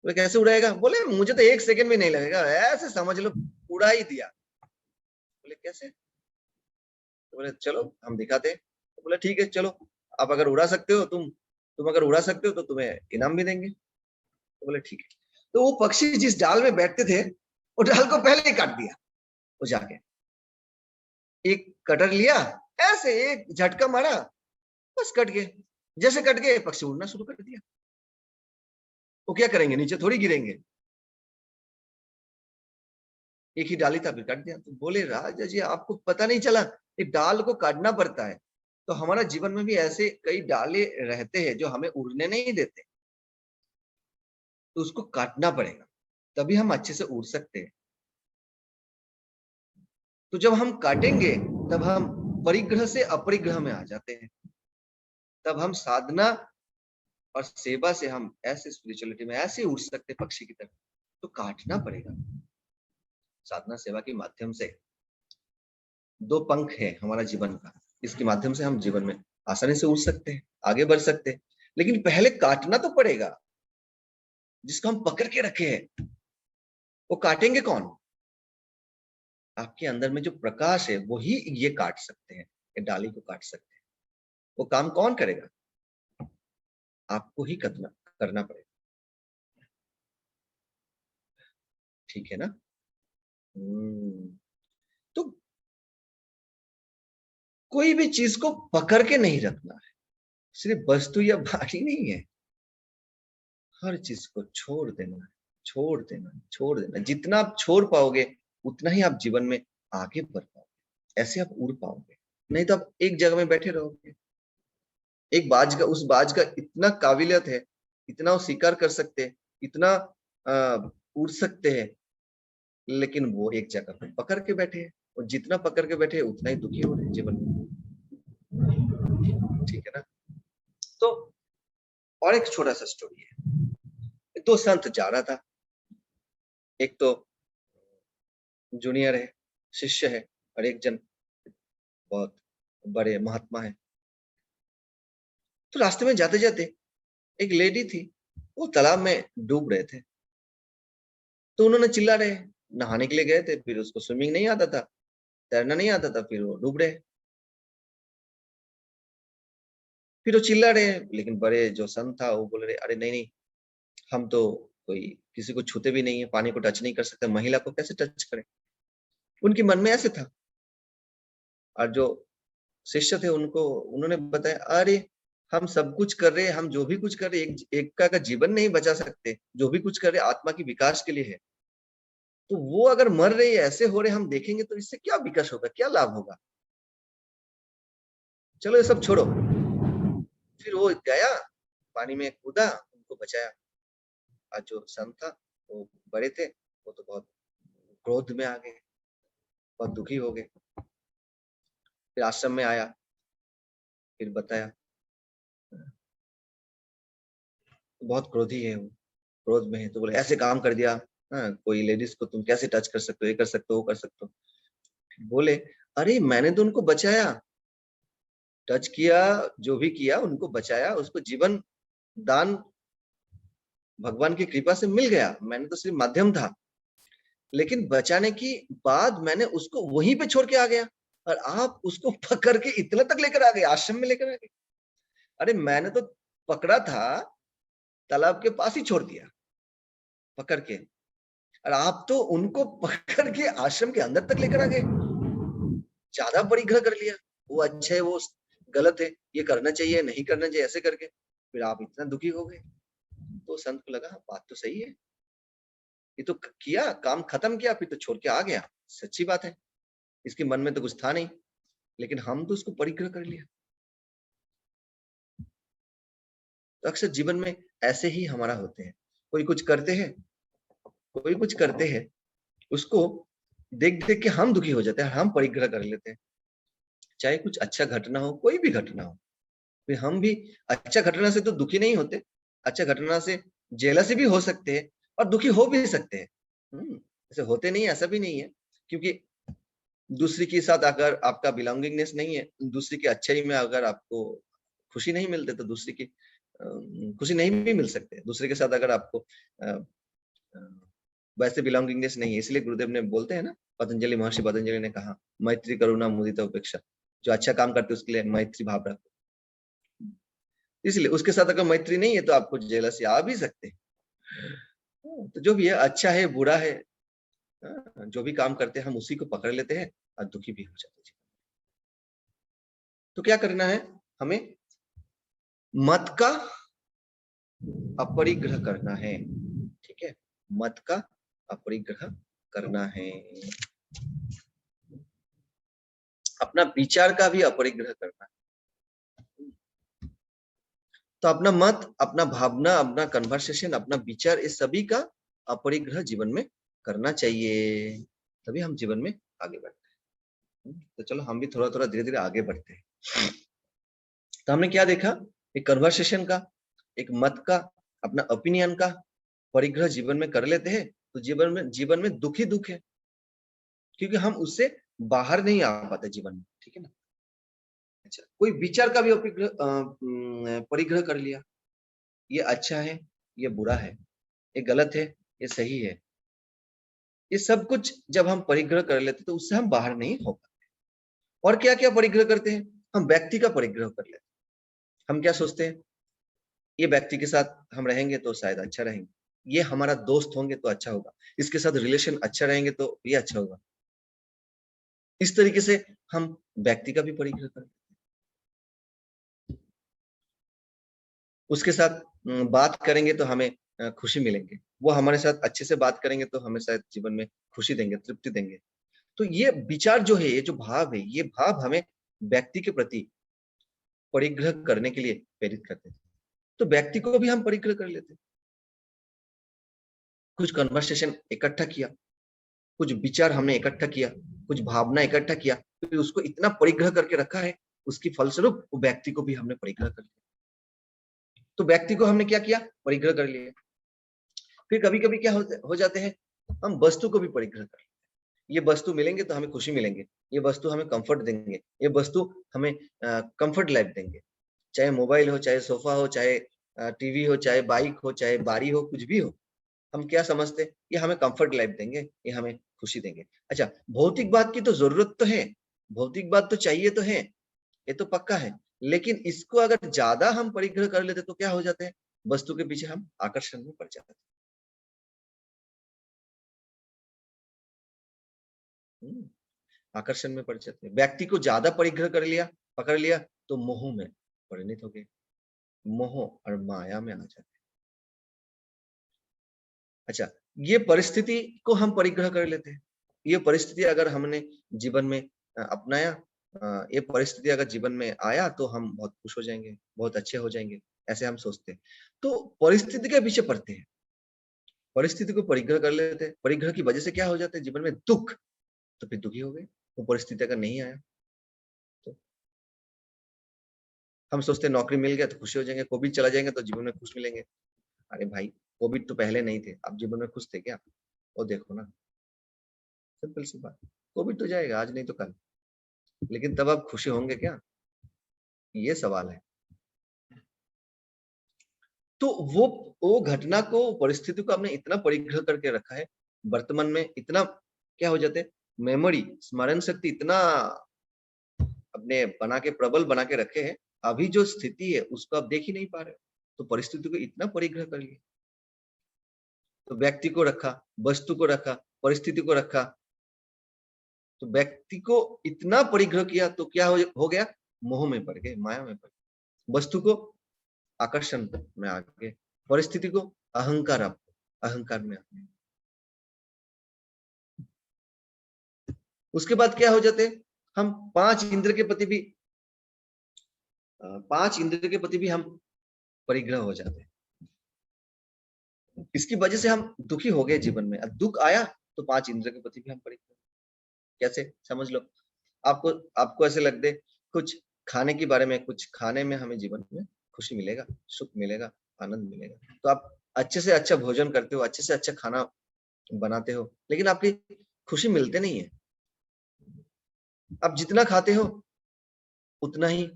बोले कैसे उड़ाएगा? बोले मुझे तो 1 सेकंड भी नहीं लगेगा, ऐसे समझ लो, उड़ा ही दिया। बोले कैसे? तो बोले चलो हम दिखाते हैं। तो बोले ठीक है, चलो, आप अगर उड़ा सकते हो, तुम अगर उड़ा सकते हो तो तुम्हें इनाम भी देंगे। तो बोले ठीक है। तो वो पक्षी जिस डाल में बैठते थे, वो डाल को पहले ही काट दिया, वो जाके एक कटर लिया, ऐसे एक झटका मारा, बस कट गए। जैसे कट गए पक्षी उड़ना शुरू कर दिया। वो क्या करेंगे, नीचे थोड़ी गिरेंगे। एक ही डाली था, फिर काट दिया। तो बोले राजा जी आपको पता नहीं चला, एक डाल को काटना पड़ता है। तो हमारा जीवन में भी ऐसे कई डाले रहते हैं जो हमें उड़ने नहीं देते, तो उसको काटना पड़ेगा, तभी हम अच्छे से उड़ सकते हैं। तो जब हम काटेंगे तब हम परिग्रह से अपरिग्रह में आ जाते हैं, तब हम साधना और सेवा से हम ऐसे स्पिरिचुअलिटी में ऐसे उड़ सकते पक्षी की तरह। तो काटना पड़ेगा। साधना सेवा के माध्यम से दो पंख है हमारा जीवन का, इसके माध्यम से हम जीवन में आसानी से उड़ सकते हैं, आगे बढ़ सकते हैं। लेकिन पहले काटना तो पड़ेगा। जिसको हम पकड़ के रखे हैं वो काटेंगे कौन? आपके अंदर में जो प्रकाश है वही ये काट सकते हैं, ये डाली को काट सकते हैं। वो काम कौन करेगा? आपको ही करना पड़ेगा। ठीक है ना? तो कोई भी चीज को पकड़ के नहीं रखना है, सिर्फ वस्तु या भारी नहीं है। हर चीज को छोड़ देना है, छोड़ देना, छोड़ देना। जितना आप छोड़ पाओगे उतना ही आप जीवन में आगे बढ़ पाओगे, ऐसे आप उड़ पाओगे। नहीं तो आप एक जगह में बैठे रहोगे। एक बाज का, उस बाज का इतना काबिलियत है, इतना वो शिकार कर सकते हैं, इतना उड़ सकते हैं, लेकिन वो एक जगह पे पकड़ के बैठे हैं। और जितना पकड़ के बैठे हैं उतना ही दुखी हो रहे हैं जीवन में। ठीक है ना? तो और एक छोटा सा स्टोरी है। दो संत जा रहा था, एक तो जूनियर है, शिष्य है, और एक जन बहुत बड़े महात्मा है। तो रास्ते में जाते जाते एक लेडी थी, वो तालाब में डूब रहे थे। तो उन्होंने चिल्ला रहे, नहाने के लिए गए थे, फिर उसको स्विमिंग नहीं आता था, तैरना नहीं आता था, फिर वो डूब रहे। फिर वो चिल्ला रहे, लेकिन बड़े जो संत था वो बोल रहे, अरे नहीं नहीं, हम तो कोई किसी को छूते भी नहीं है, पानी को टच नहीं कर सकते, महिला को कैसे टच करें? उनके मन में ऐसे था। और जो शिष्य थे उनको उन्होंने बताया, अरे हम सब कुछ कर रहे हैं, हम जो भी कुछ कर रहे हैं, एक का जीवन नहीं बचा सकते, जो भी कुछ कर रहे हैं आत्मा की विकास के लिए है। तो वो अगर मर रहे ऐसे हो रहे हम देखेंगे तो इससे क्या विकास होगा, क्या लाभ होगा? चलो ये सब छोड़ो। फिर वो गया, पानी में कूदा, उनको बचाया। और जो संत था, वो बड़े थे, वो तो बहुत क्रोध में आ गए, बहुत दुखी हो गए। फिर आश्रम में आया, फिर बताया, बहुत क्रोधी है वो, क्रोध में है। तो बोले ऐसे काम कर दिया, हाँ, कोई लेडीज को तुम कैसे टच कर सकते हो, ये कर सकते हो, वो कर सकते हो। बोले, अरे मैंने तो उनको बचाया, टच किया, जो भी किया उनको बचाया, उसको जीवन दान भगवान की कृपा से मिल गया, मैंने तो सिर्फ माध्यम था। लेकिन बचाने की बाद मैंने उसको वहीं पे छोड़ के आ गया, और आप उसको पकड़ के इतना तक लेकर आ गए, आश्रम में लेकर आ गए। अरे मैंने तो पकड़ा था, तालाब के पास ही छोड़ दिया पकड़ के, और आप तो उनको पकड़ के आश्रम के अंदर तक लेकर आ गए। ज्यादा परिग्रह कर लिया, वो अच्छा है, वो गलत है, ये करना चाहिए, नहीं करना चाहिए, ऐसे करके फिर आप इतना दुखी हो गए। तो संत को लगा बात तो सही है, ये तो किया, काम खत्म किया, फिर तो छोड़ के आ गया, सच्ची बात है, इसके मन में तो कुछ था नहीं, लेकिन हम तो उसको परिग्रह कर लिया। तो अक्सर जीवन में ऐसे ही हमारा होते हैं, कोई कुछ करते हैं, कोई कुछ करते हैं, उसको देख देख के हम दुखी हो जाते हैं, हम परिग्रह कर लेते हैं। चाहे कुछ अच्छा घटना हो, कोई भी घटना हो, फिर हम भी अच्छा घटना से तो दुखी नहीं होते, अच्छा घटना से जेलसी भी हो सकते हैं और दुखी हो भी सकते हैं। ऐसे होते नहीं, ऐसा भी नहीं है, क्योंकि दूसरे के साथ अगर आपका बिलोंगिंगनेस नहीं है, दूसरे की अच्छाई में अगर आपको खुशी नहीं मिलते, तो दूसरे की खुशी नहीं भी मिल सकते। दूसरे के साथ अगर आपको अ, अ, वैसे बिलोंगिंगनेस नहीं है, इसलिए गुरुदेव ने बोलते हैं ना, पतंजलि महर्षि पतंजलि ने कहा, मैत्री करुणा मुदिता उपेक्षा, जो अच्छा काम करते उसके लिए मैत्री भाव रखो। इसलिए उसके साथ अगर मैत्री नहीं है तो आपको जेलसी आ भी सकते हैं। तो जो भी है, अच्छा है बुरा है, जो भी काम करते हैं हम उसी को पकड़ लेते हैं और दुखी भी हो जाते हैं। तो क्या करना है हमें? मत का अपरिग्रह करना है, ठीक है, मत का अपरिग्रह करना है, अपना विचार का भी अपरिग्रह करना है। तो अपना मत, अपना भावना, अपना कन्वर्सेशन, अपना विचार, इस सभी का अपरिग्रह जीवन में करना चाहिए, तभी हम जीवन में आगे बढ़ते हैं। तो चलो हम भी थोड़ा थोड़ा धीरे धीरे आगे बढ़ते हैं। तो हमने क्या देखा, एक कन्वर्सेशन का, एक मत का, अपना ओपिनियन का परिग्रह जीवन में कर लेते हैं तो जीवन में दुख ही दुख है, क्योंकि हम उससे बाहर नहीं आ पाते जीवन में, ठीक है ना। अच्छा, कोई विचार का भी परिग्रह कर लिया, ये अच्छा है, ये बुरा है, ये गलत है, ये सही है, ये सब कुछ जब हम परिग्रह कर लेते तो उससे हम बाहर नहीं हो पाते। और क्या क्या परिग्रह करते हैं, हम व्यक्ति का परिग्रह कर लेते हैं। हम क्या सोचते हैं, ये व्यक्ति के साथ हम रहेंगे तो शायद अच्छा रहेंगे, ये हमारा दोस्त होंगे तो अच्छा होगा, इसके साथ रिलेशन अच्छा रहेंगे तो ये अच्छा होगा। इस तरीके से हम व्यक्ति का भी परिग्रह करते हैं। उसके साथ बात करेंगे तो हमें खुशी मिलेंगे, वो हमारे साथ अच्छे से बात करेंगे तो हमें शायद जीवन में खुशी देंगे, तृप्ति देंगे। तो ये विचार जो है, ये जो भाव है, ये भाव हमें व्यक्ति के प्रति परिग्रह करने के लिए प्रेरित करते हैं। तो व्यक्ति को भी हम परिग्रह कर लेते हैं। कुछ कन्वर्सेशन इकट्ठा किया, कुछ विचार हमने इकट्ठा किया, कुछ भावना इकट्ठा किया, फिर उसको इतना परिग्रह करके रखा है, उसकी फलस्वरूप वो व्यक्ति को भी हमने परिग्रह कर लिया। तो व्यक्ति को हमने क्या किया, परिग्रह कर लिया। फिर कभी-कभी क्या हो जाते हैं, हम वस्तु को भी परिग्रह कर, ये वस्तु मिलेंगे तो हमें खुशी मिलेंगे, ये वस्तु हमें कंफर्ट देंगे, ये वस्तु हमें कंफर्ट लाइफ देंगे, चाहे मोबाइल हो, चाहे सोफा हो, चाहे टीवी हो, चाहे बाइक हो, चाहे बारी हो, कुछ भी हो। हम क्या समझते हैं, ये हमें कंफर्ट लाइफ देंगे, ये हमें खुशी देंगे। अच्छा, भौतिक बात की तो जरूरत तो है, भौतिक बात तो चाहिए तो है, ये तो पक्का है, लेकिन इसको अगर ज्यादा हम परिग्रह कर लेते तो क्या हो जाते हैं, वस्तु के पीछे हम आकर्षण में पड़ जाते हैं। आकर्षण में पड़ जाते हैं। व्यक्ति को ज्यादा परिग्रह कर लिया, पकड़ लिया, तो मोह में परिणत हो गए, मोह और माया में आ जाते हैं। अच्छा, ये परिस्थिति को हम परिग्रह कर लेते हैं। ये परिस्थिति अगर हमने जीवन में अपनाया, ये परिस्थिति अगर जीवन में आया तो हम बहुत खुश हो जाएंगे, बहुत अच्छे हो जाएंगे, ऐसे हम सोचते हैं। तो परिस्थिति के पीछे पड़ते हैं, परिस्थिति को परिग्रह कर लेते हैं, परिग्रह की वजह से क्या हो जाता है, जीवन में दुख, तो फिर दुखी हो गए। वो परिस्थिति अगर नहीं आया तो हम सोचते हैं नौकरी मिल गया तो खुशी हो जाएंगे, कोविड चला जाएंगे तो जीवन में खुश मिलेंगे। अरे भाई, कोविड तो पहले नहीं थे, आप जीवन में खुश थे क्या? वो देखो ना, सिंपल सी बात। कोविड तो जाएगा, आज नहीं तो कल, लेकिन तब आप खुशी होंगे क्या? ये सवाल है। तो वो घटना को, परिस्थिति को हमने इतना परिग्रह करके रखा है, वर्तमान में इतना क्या हो जाते, मेमोरी, स्मरण शक्ति इतना अपने बना के, प्रबल बना के रखे हैं, अभी जो स्थिति है उसको आप देख ही नहीं पा रहे। तो परिस्थिति को इतना परिग्रह कर लिया, तो व्यक्ति को रखा, वस्तु को रखा, परिस्थिति को रखा, तो व्यक्ति को इतना परिग्रह किया तो क्या हो गया, मोह में पड़ गए, माया में पड़ गए, वस्तु को आकर्षण में आ गए, परिस्थिति को अहंकार, अहंकार में आ गए। उसके बाद क्या हो जाते, हम पांच इंद्र के प्रति भी, पांच इंद्र के प्रति भी हम परिग्रह हो जाते हैं। इसकी वजह से हम दुखी हो गए जीवन में, अब दुख आया तो पांच इंद्र के प्रति भी हम परिग्रह। कैसे, समझ लो। आपको आपको ऐसे लग दे, कुछ खाने के बारे में, कुछ खाने में हमें जीवन में खुशी मिलेगा, सुख मिलेगा, आनंद मिलेगा, तो आप अच्छे से अच्छा भोजन करते हो, अच्छे से अच्छा खाना बनाते हो, लेकिन आपकी खुशी मिलते नहीं है। आप जितना खाते हो उतना ही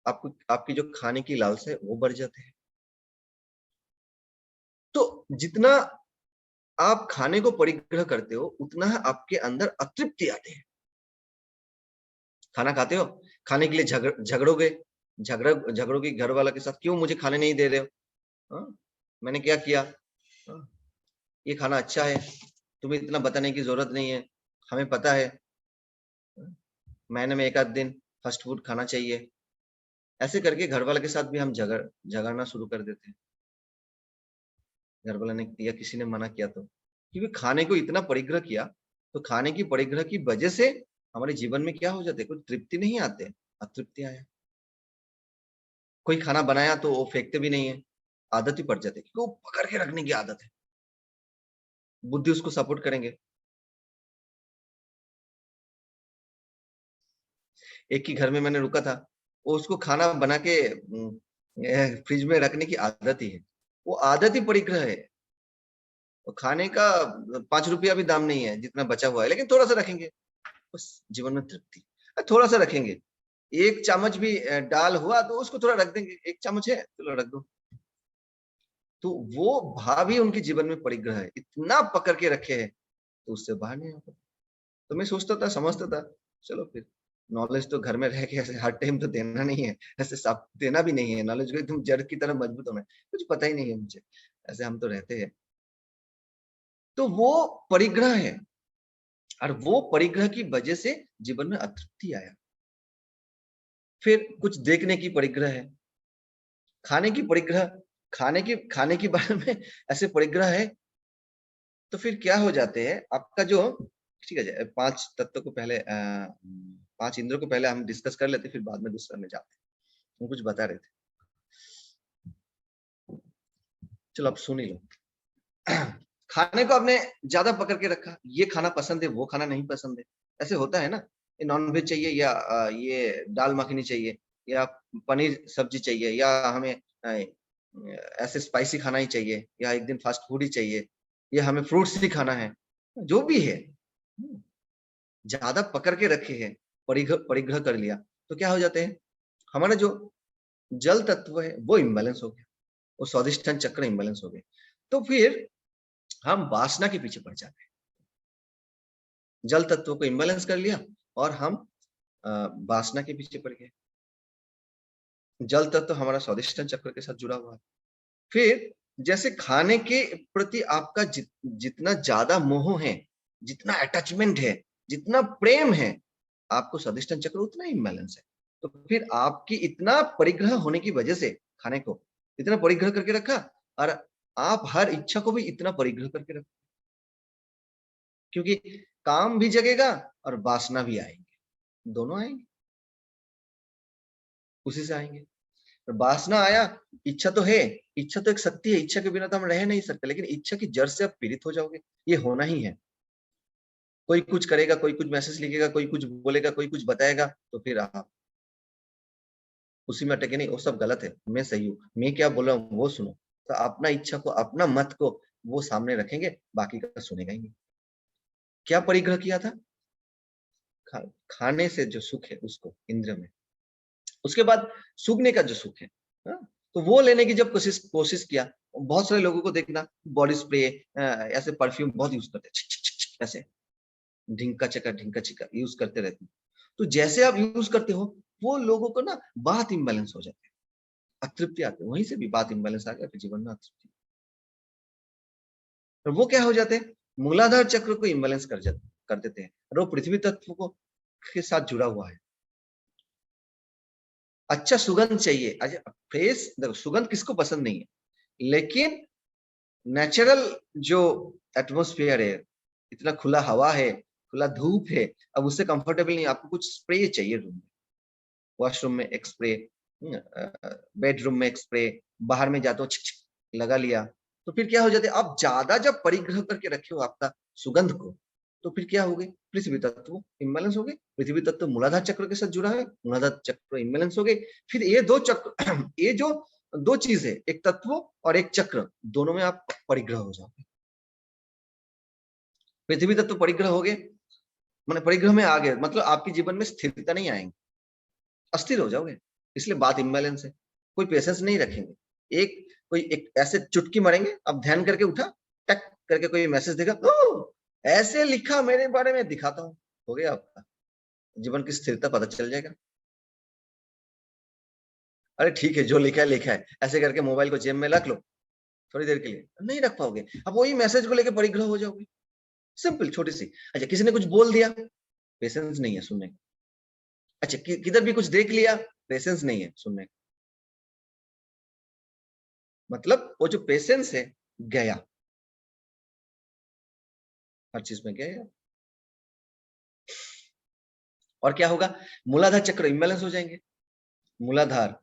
आपको, आपकी जो खाने की लालसा है वो बढ़ जाते हैं। तो जितना आप खाने को परिग्रह करते हो उतना आपके अंदर अतृप्ति आते हैं। खाना खाते हो, खाने के लिए झगड़ोगे, झगड़ोगे घर वाला के साथ, क्यों मुझे खाने नहीं दे रहे हो? हाँ? मैंने क्या किया? हाँ? ये खाना अच्छा है, तुम्हें इतना बताने की जरूरत नहीं है, हमें पता है। हाँ? महीने में एक आध दिन फास्ट फूड खाना चाहिए, ऐसे करके घर वाले के साथ भी हम झगड़ना शुरू कर देते हैं। घर वाला ने दिया, किसी ने मना किया तो, क्योंकि खाने को इतना परिग्रह किया, तो खाने की परिग्रह की वजह से हमारे जीवन में क्या हो जाते हैं, कोई तृप्ति नहीं आते, अतृप्ति आया। कोई खाना बनाया तो वो फेंकते भी नहीं है, आदत ही पड़ जाती है, क्योंकि वो पकड़ के रखने की आदत है, बुद्धि उसको सपोर्ट करेंगे। एक ही घर में मैंने रुका था, वो उसको खाना बना के फ्रिज में रखने की आदत ही है, वो आदत ही परिग्रह है। तो खाने का 5 रुपया भी दाम नहीं है जितना बचा हुआ है, लेकिन थोड़ा सा रखेंगे, बस जीवन में तृप्ति। थोड़ा सा रखेंगे, 1 चम्मच भी दाल हुआ तो उसको थोड़ा रख देंगे, 1 चम्मच है चलो रख दो। तो वो भाव ही उनके जीवन में परिग्रह है, इतना पकड़ के रखे है तो उससे बाहर नहीं आ पाते। तो मैं सोचता था, समझता था, चलो फिर नॉलेज तो घर में रह के ऐसे हर टाइम तो देना नहीं है, ऐसे सब देना भी नहीं है, नॉलेज को एकदम जड़ की तरह मजबूत होना है, कुछ पता ही नहीं है मुझे, ऐसे हम तो रहते हैं। तो वो परिग्रह है, और वो परिग्रह की वजह से जीवन में अतृप्ति आया। फिर कुछ देखने की परिग्रह है, खाने की परिग्रह, खाने की बारे में ऐसे परिग्रह है, तो फिर क्या हो जाते हैं आपका जो, ठीक है 5 तत्व को पहले 5 इंद्रियों को पहले हम डिस्कस कर लेते, फिर बाद में दूसरा में जाते। हम कुछ बता रहे थे, चलो अब सुन ही लो। खाने को आपने ज्यादा पकड़ के रखा, ये खाना पसंद है, वो खाना नहीं पसंद है, ऐसे होता है ना। ये नॉनवेज चाहिए या ये दाल मखनी चाहिए या पनीर सब्जी चाहिए, या हमें ऐसे स्पाइसी खाना ही चाहिए, या एक दिन फास्ट फूड ही चाहिए, या हमें फ्रूट्स ही खाना है, जो भी है। ज्यादा पकड़ के रखे हैं, परिग्रह परिग्रह कर लिया, तो क्या हो जाते हैं, हमारा जो जल तत्व है वो इम्बैलेंस हो गया, वो स्वादिष्टान चक्र इम्बैलेंस हो गए, तो फिर हम वासना के पीछे पड़ जाते हैं। जल तत्व को इम्बैलेंस कर लिया और हम वासना के पीछे पड़ गए। जल तत्व हमारा स्वादिष्टान चक्र के साथ जुड़ा हुआ है। फिर जैसे खाने के प्रति आपका जितना ज्यादा मोह है, जितना अटैचमेंट है, जितना प्रेम है, आपको स्वादिष्टान चक्र उतना ही इम्बैलेंस है। तो फिर आपकी इतना परिग्रह होने की वजह से खाने को इतना परिग्रह करके रखा, और आप हर इच्छा को भी इतना परिग्रह करके रखो, क्योंकि काम भी जगेगा और वासना भी आएंगे, दोनों आएंगे, उसी से आएंगे। वासना आया, इच्छा तो है, इच्छा तो एक शक्ति है, इच्छा के बिना तो हम रह नहीं सकते, लेकिन इच्छा की जड़ से आप पीड़ित हो जाओगे, ये होना ही है। कोई कुछ करेगा, कोई कुछ मैसेज लिखेगा, कोई कुछ बोलेगा, कोई कुछ बताएगा, तो फिर आप उसी में अटके नहीं, वो सब गलत है, मैं सही हूँ, मैं क्या बोल रहा हूँ वो सुनो। तो अपना इच्छा को, अपना मत को वो सामने रखेंगे, बाकी का सुनेगा ही नहीं। क्या परिग्रह किया था, खाने से जो सुख है उसको इंद्रिय में, उसके बाद सूंघने का जो सुख है, हाँ? तो वो लेने की जब कोशिश कोशिश किया, बहुत सारे लोगों को देखना बॉडी स्प्रे ऐसे परफ्यूम बहुत यूज करते हैं, ऐसे ढिंका चिका यूज करते रहते हैं। तो जैसे आप यूज करते हो, वो लोगों को ना बात इम्बैलेंस हो जाती है, अतृप्ति आती है, वहीं से भी बात इम्बैलेंस आ गया, फिर जीवन में अतृप्ति। और वो क्या हो जाते हैं, मूलाधार चक्र को इम्बैलेंस कर देते हैं, और वो पृथ्वी तत्व को के साथ जुड़ा हुआ है। अच्छा सुगंध चाहिए, अच्छा फ्रेश, देखो सुगंध किसको पसंद नहीं है, लेकिन नेचुरल जो एटमोस्फियर है, इतना खुला हवा है, खुला धूप है, अब उससे कंफर्टेबल नहीं, आपको कुछ स्प्रे चाहिए रूम में, वॉशरूम में एक स्प्रे, बेडरूम में एक स्प्रे, बाहर में जाते हो लगा लिया। तो फिर क्या हो जाता है, आप ज्यादा जब परिग्रह करके रखे हो आपका सुगंध को, तो फिर क्या हो गई, पृथ्वी तत्व इम्बैलेंस हो गए, पृथ्वी तत्व मूलाधार चक्र के साथ जुड़ा है, मूलाधार चक्र इम्बैलेंस हो गए। फिर ये दो चक्र ये जो दो चीज है, एक तत्व और एक चक्र, दोनों में आप परिग्रह हो जाओगे। पृथ्वी तत्व परिग्रह हो गए, मैंने परिग्रह में आ गए, मतलब आपके जीवन में स्थिरता नहीं आएंगे, अस्थिर हो जाओगे, इसलिए बात इम्बैलेंस है, कोई पेशेंस नहीं रखेंगे। कोई एक ऐसे चुटकी मारेंगे, अब ध्यान करके उठा, टक करके कोई मैसेज देगा, ऐसे लिखा मेरे बारे में, दिखाता हूँ, हो गया आपका जीवन की स्थिरता, पता चल जाएगा। अरे ठीक है, जो लिखा है, ऐसे करके मोबाइल को जेब में रख लो, थोड़ी देर के लिए नहीं रख पाओगे, अब वही मैसेज को लेकर परिग्रह हो जाओगे, सिंपल छोटी सी। अच्छा किसी ने कुछ बोल दिया, पेशेंस नहीं है सुनने का, अच्छा किधर भी कुछ देख लिया, पेशेंस नहीं है सुनने का। मतलब वो जो पेशेंस है गया, हर चीज में गया। और क्या होगा, मूलाधार चक्र इम्बैलेंस हो जाएंगे। मूलाधार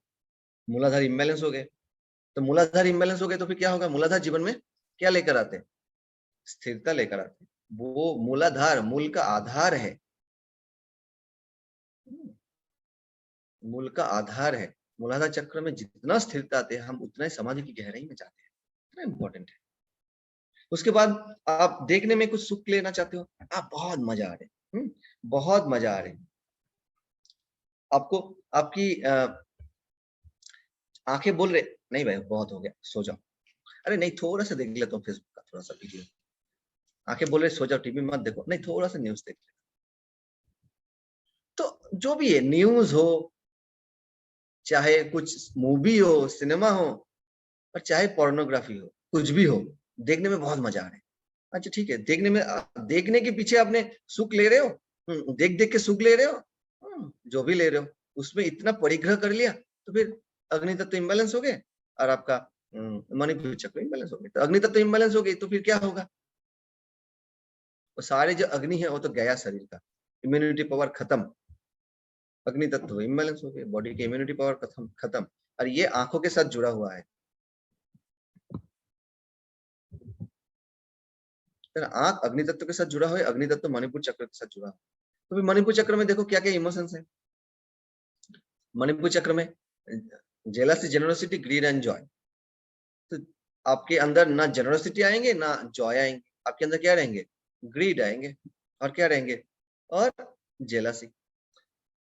मूलाधार इम्बैलेंस हो गए, तो मूलाधार इम्बैलेंस हो गए तो फिर क्या होगा, मूलाधार जीवन में क्या लेकर आते हैं, स्थिरता लेकर आते हैं। वो मूलाधार मूल का आधार है, मूल का आधार है। मूलाधार चक्र में जितना स्थिरता आते हैं, हम उतना ही समाधि की गहराई में जाते हैं। इतना इंपॉर्टेंट है। उसके बाद आप देखने में कुछ सुख लेना चाहते हो, आप बहुत मजा आ रहे हैं, बहुत मजा आ रहे हैं आपको, आपकी आंखें बोल रहे नहीं भाई बहुत हो गया सो जाओ, अरे नहीं थोड़ा सा देख लेता हूँ फेसबुक का थोड़ा सा वीडियो, आंखें बोल रहे सो जाओ टीवी मत देखो, नहीं थोड़ा सा न्यूज देख ले। तो जो भी है, न्यूज हो, चाहे कुछ मूवी हो, सिनेमा हो, और चाहे पोर्नोग्राफी हो, कुछ भी हो, देखने में बहुत मजा आ रहा है। अच्छा ठीक है, देखने में देखने के पीछे आपने सुख ले रहे हो, देख देख के सुख ले रहे हो, जो भी ले रहे हो उसमें इतना परिग्रह कर लिया, तो फिर अग्नि तत्व इम्बैलेंस हो गए और आपका मणिपुर चक्र इम्बैलेंस हो गए। तो अग्नि तत्व इम्बैलेंस हो गई तो फिर क्या होगा, वो सारे जो अग्नि है वो तो गया शरीर का, इम्यूनिटी पावर खत्म, अग्नि तत्व इम्बैलेंस हो गए, बॉडी की इम्यूनिटी पावर खत्म खत्म। और ये आंखों के साथ जुड़ा हुआ है, आंख अग्नि तत्व के साथ जुड़ा हुआ है, अग्नि तत्व मणिपुर चक्र के साथ जुड़ा हुआ है। तो फिर मणिपुर चक्र में देखो क्या क्या इमोशंस है। मणिपुर चक्र में jealousy, generosity, grid and Joy. तो आपके अंदर ना जेनरोसिटी आएंगे ना जॉय आएंगे, आपके अंदर क्या रहेंगे, ग्रीड आएंगे और क्या रहेंगे, और जेलसी।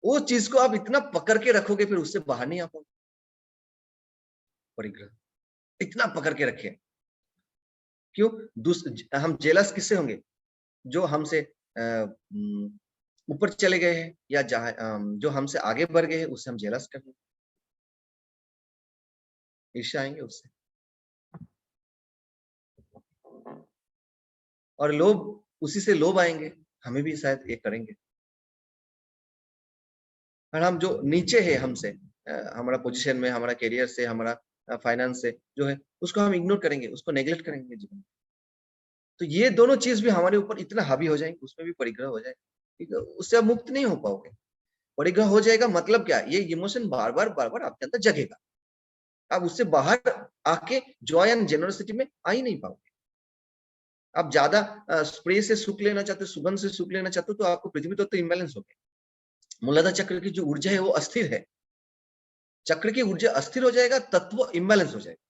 वो चीज को आप इतना पकड़ के रखोगे फिर उससे बाहर नहीं आ पाओगे। परिग्रह इतना पकड़ के रखे, क्यों, हम जेलस किससे होंगे, जो हमसे ऊपर चले गए हैं या जो हमसे आगे बढ़ गए हैं उससे हम जेलस करेंगे, ईर्ष्या आएंगे उससे। और लोभ, उसी से लोभ आएंगे, हमें भी शायद ये करेंगे। और हम जो नीचे है हमसे, हमारा पोजीशन में, हमारा करियर से, हमारा फाइनेंस से जो है उसको हम इग्नोर करेंगे, उसको नेग्लेक्ट करेंगे जीवन में। तो ये दोनों चीज भी हमारे ऊपर इतना हावी हो जाएंगे, उसमें भी परिग्रह हो जाएगा, ठीक है, उससे आप मुक्त नहीं हो पाओगे। परिग्रह हो जाएगा मतलब क्या, ये इमोशन बार बार आपके अंदर जगेगा, आप उससे बाहर आके जॉय एंड जेनरसिटी में आ ही नहीं पाओगे। आप ज्यादा स्प्रे से सुख लेना चाहते हो, सुगंध से सुख लेना चाहते हो, तो आपको पृथ्वी तत्व तो इम्बैलेंस हो गया। मूलाधार चक्र की जो ऊर्जा है वो अस्थिर है, चक्र की ऊर्जा अस्थिर हो जाएगा, तत्व इम्बैलेंस हो जाएगा।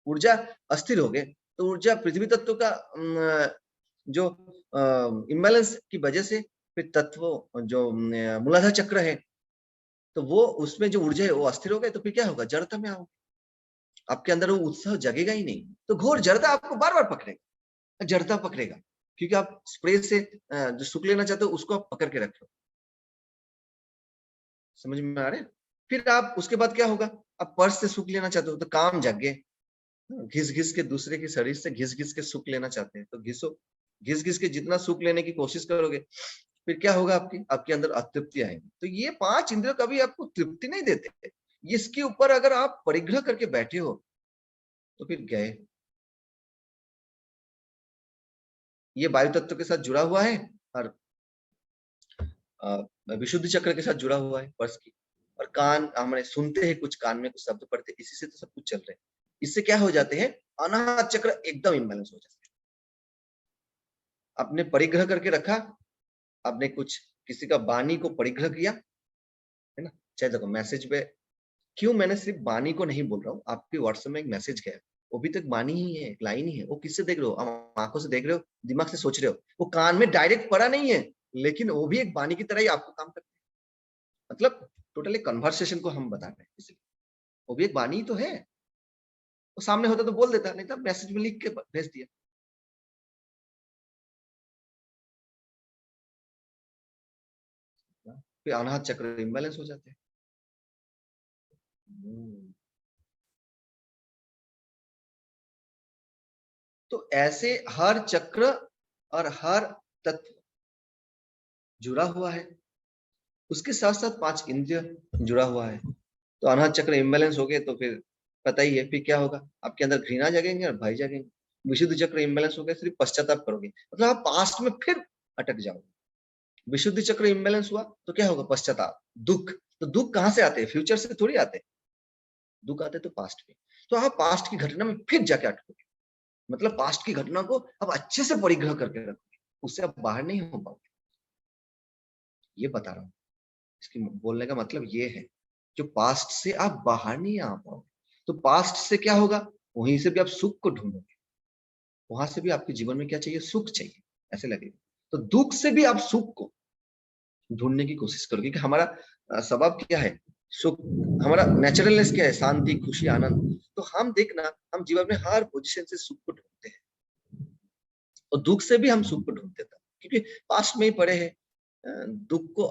ऊर्जा अस्थिर हो गए तो ऊर्जा पृथ्वी तत्व का जो इम्बैलेंस की वजह से फिर तत्व जो मूलाधार चक्र है, तो वो उसमें जो ऊर्जा है वो अस्थिर हो गए, तो फिर क्या होगा, जड़ता में आओगे, आपके अंदर वो उत्साह जगेगा ही नहीं, तो घोर जड़ता आपको बार बार पकड़ेगा, जड़ता पकड़ेगा, क्योंकि आप स्प्रे से जो सुख लेना चाहते हो उसको आप पकड़ के रखे हो। समझ में आ रहे हैं? फिर आप उसके बाद क्या होगा, आप पर्स से सुख लेना चाहते हो तो काम जग गए, घिस घिस के दूसरे के शरीर से घिस घिस के सुख लेना चाहते हैं तो घिसो, घिस घिस के जितना सुख लेने की कोशिश करोगे फिर क्या होगा, आपके अंदर अतृप्ति आएगी। तो ये 5 इंद्रिय कभी आपको तृप्ति नहीं देते, इसके ऊपर अगर आप परिग्रह करके बैठे हो तो फिर गए। ये वायु तत्व के साथ जुड़ा हुआ है और विशुद्धि चक्र के साथ जुड़ा हुआ है पर्स की। और कान हमारे सुनते हैं, कुछ कान में कुछ शब्द पढ़ते, इसी से तो सब कुछ चल रहे हैं। इससे क्या हो जाते हैं, अनाहत चक्र एकदम इम्बैलेंस हो जाते हैं। आपने परिग्रह करके रखा, आपने कुछ किसी का वाणी को परिग्रह किया, है ना, चाहे देखो मैसेज पे, क्यों मैंने सिर्फ वाणी को नहीं बोल रहा हूँ, आपके व्हाट्सएप में एक मैसेज गया, वो भी तो एक वाणी ही है, एक लाइन ही है, वो किससे देख रहे हो, आप आंखों से देख रहे हो, दिमाग से सोच रहे हो, वो कान में डायरेक्ट पड़ा नहीं है, लेकिन वो भी एक वाणी की तरह ही आपको काम करता है। मतलब टोटली कन्वर्सेशन को हम बता रहे हैं, इसलिए वो भी एक वाणी तो है, वो सामने होता तो बोल देता, नहीं तो मैसेज में लिख के भेज दिया। फिर अनाहत चक्र इम्बैलेंस हो जाते हैं। तो ऐसे हर चक्र और हर तत्व जुड़ा हुआ है, उसके साथ साथ 5 इंद्रिय जुड़ा हुआ है। तो अनाहत चक्र इम्बैलेंस हो गए तो फिर पता ही है फिर क्या होगा, आपके अंदर घृणा जगेंगे और भय जगेंगे। विशुद्ध चक्र इम्बैलेंस हो गए, सिर्फ पश्चाताप करोगे, मतलब आप पास्ट में फिर अटक जाओगे। विशुद्ध चक्र इम्बैलेंस हुआ तो क्या होगा, पश्चाताप, दुख। तो दुख कहाँ से आते हैं, फ्यूचर से थोड़ी आते हैं, दुख आते तो पास्ट में। तो आप पास्ट की घटना में फिर जाके अटकोगे, मतलब पास्ट की घटना को अब अच्छे से परिग्रह करके रखोगे, उससे आप बाहर नहीं हो पाओगे। ये बता रहा हूँ, इसकी बोलने का मतलब ये है, जो पास्ट से आप बाहर नहीं आ पाओगे, तो पास्ट से क्या होगा, वहीं से भी आप सुख को ढूंढोगे, वहां से भी आपके जीवन में क्या चाहिए, सुख चाहिए, ऐसे लगेगा। तो दुख से भी आप सुख को ढूंढने की कोशिश करोगे कि हमारा स्वभाव क्या है, सुख, हमारा नेचुरलनेस क्या है, शांति, खुशी, आनंद। तो हम देखना, हम जीवन में हर पोजीशन से सुख को ढूंढते हैं, और दुख से भी हम सुख को ढूंढते थे, क्योंकि पास्ट में ही पड़े हैं, दुख को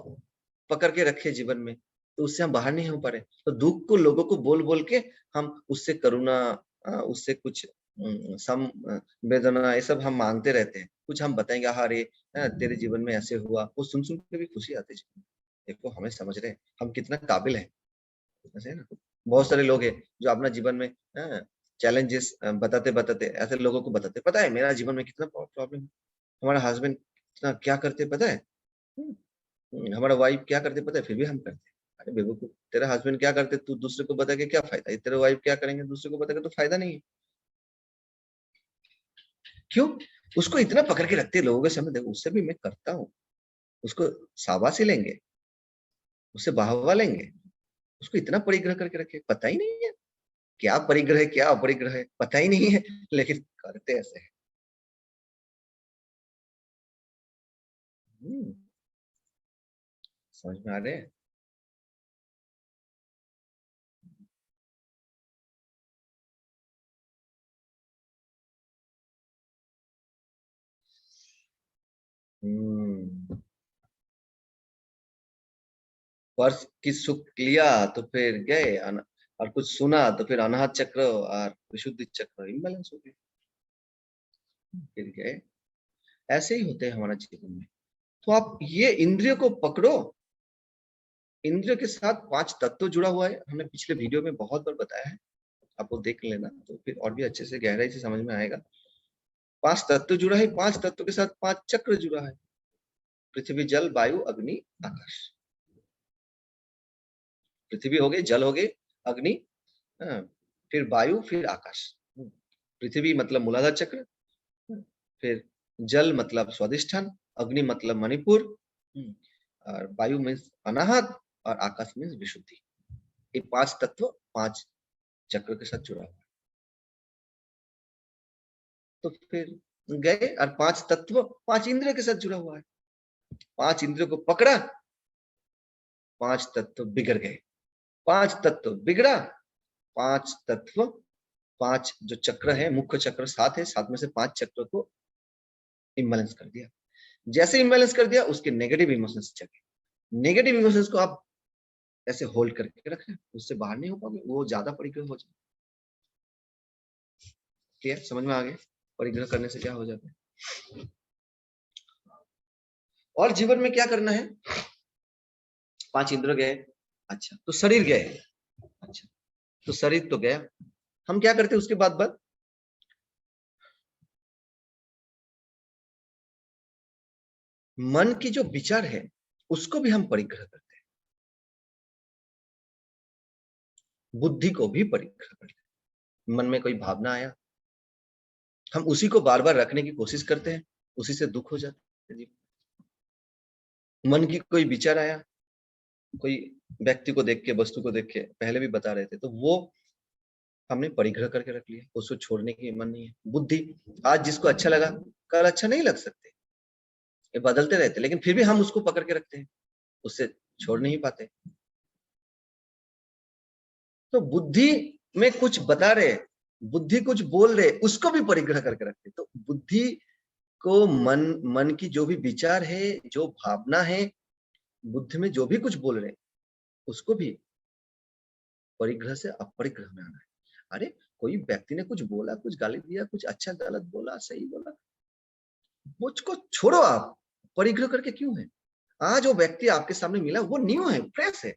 पकड़ के रखे जीवन में, तो उससे हम बाहर नहीं हो पा रहे। तो दुख को लोगों को बोल बोल के हम उससे करुणा, उससे कुछ वेदना, ये सब हम मांगते रहते हैं। कुछ हम बताएंगे, अरे तेरे जीवन में ऐसे हुआ, वो सुन सुन के भी खुशी आती है। देखो हमें समझ रहे हैं हम कितना काबिल है, ऐसे है ना। बहुत सारे लोग हैं जो अपना जीवन में चैलेंजेस बताते बताते, ऐसे लोगों को बताते, पता है मेरा जीवन में कितना प्रॉब्लम है, हमारा हस्बैंड कितना क्या करते पता है, हमारा वाइफ क्या करते पता है, फिर भी हम करते हैं। अरे बेवकूफ, तेरा हस्बैंड क्या करते तू दूसरे को बता के क्या फायदा है, तेरे वाइफ क्या करेंगे दूसरे को बता के तो फायदा नहीं है। क्यों, उसको इतना पकड़ के रखते हैं लोगों के सामने, देखो उससे भी मैं करता हूँ, उसको शाबाशी लेंगे, उससे वाहवा लेंगे, उसको इतना परिग्रह करके रखे, पता ही नहीं है क्या परिग्रह है क्या अपरिग्रह है, पता ही नहीं है, लेकिन करते ऐसे हैं। हम्म, समझ में आ रहे हैं। हम्म, वर्ष की सुख लिया तो फिर गए और कुछ सुना तो फिर अनाहत चक्र और विशुद्धि चक्र इम्बैलेंस हो गए, फिर गए। ऐसे ही होते हैं हमारा जीवन में। तो आप ये इंद्रियों को पकड़ो, इंद्रियों के साथ पांच तत्व जुड़ा हुआ है, हमने पिछले वीडियो में बहुत बार बताया है, आप वो देख लेना तो फिर और भी अच्छे से गहराई से समझ में आएगा। पांच तत्व जुड़ा है, पांच तत्व के साथ पांच चक्र जुड़ा है, पृथ्वी, जल, वायु, अग्नि, आकाश। पृथ्वी हो गई, जल हो गई, अग्नि, हाँ, फिर वायु, फिर आकाश। पृथ्वी मतलब मूलाधार चक्र, फिर जल मतलब स्वादिष्ठान, अग्नि मतलब मणिपुर, और वायु मीन्स अनाहत, और आकाश मीन्स विशुद्धि। ये पांच तत्व पांच चक्र के साथ जुड़ा हुआ है। तो फिर गए और पांच तत्व पांच इंद्रियों के साथ जुड़ा हुआ है, पांच इंद्रियों को पकड़ा, पांच तत्व बिगड़ गए, पांच तत्व बिगड़ा, पांच तत्व, पांच जो चक्र है, मुख्य चक्र सात है, सात में से पांच चक्र को इम्बैलेंस कर दिया। जैसे इम्बैलेंस कर दिया, उसके नेगेटिव इमोशंस जगे, नेगेटिव इमोशंस को आप ऐसे होल्ड करके रखें, उससे बाहर नहीं हो पाओगे, वो ज्यादा परिग्रह हो जाए। क्लियर, समझ में आ गया, परिग्रह करने से क्या हो जाता है। और जीवन में क्या करना है, पांच इंद्र गए, अच्छा तो शरीर गए, अच्छा तो शरीर तो गया, हम क्या करते हैं उसके बाद मन की जो विचार है उसको भी हम परिग्रह करते हैं, बुद्धि को भी परिग्रह करते हैं। मन में कोई भावना आया, हम उसी को बार बार रखने की कोशिश करते हैं, उसी से दुख हो जाता है। मन की कोई विचार आया, कोई व्यक्ति को देख के, वस्तु को देख के, पहले भी बता रहे थे, तो वो हमने परिग्रह करके रख लिया, उसको छोड़ने की मन नहीं है। बुद्धि, आज जिसको अच्छा लगा कल अच्छा नहीं लग सकते, ये बदलते रहते, लेकिन फिर भी हम उसको पकड़ के रखते हैं, उससे छोड़ नहीं पाते। तो बुद्धि में कुछ बता रहे, बुद्धि कुछ बोल रहे, उसको भी परिग्रह करके रखते। तो बुद्धि को, मन की जो भी विचार है, जो भावना है, बुद्धि में जो भी कुछ बोल रहे, उसको भी परिग्रह से अपरिग्रह में आना है। अरे कोई व्यक्ति ने कुछ बोला, कुछ गाली दिया, कुछ अच्छा गलत बोला, सही बोला, मुझको छोड़ो, आप परिग्रह करके क्यों है। आज वो व्यक्ति आपके सामने मिला, वो न्यू है, फ्रेश है,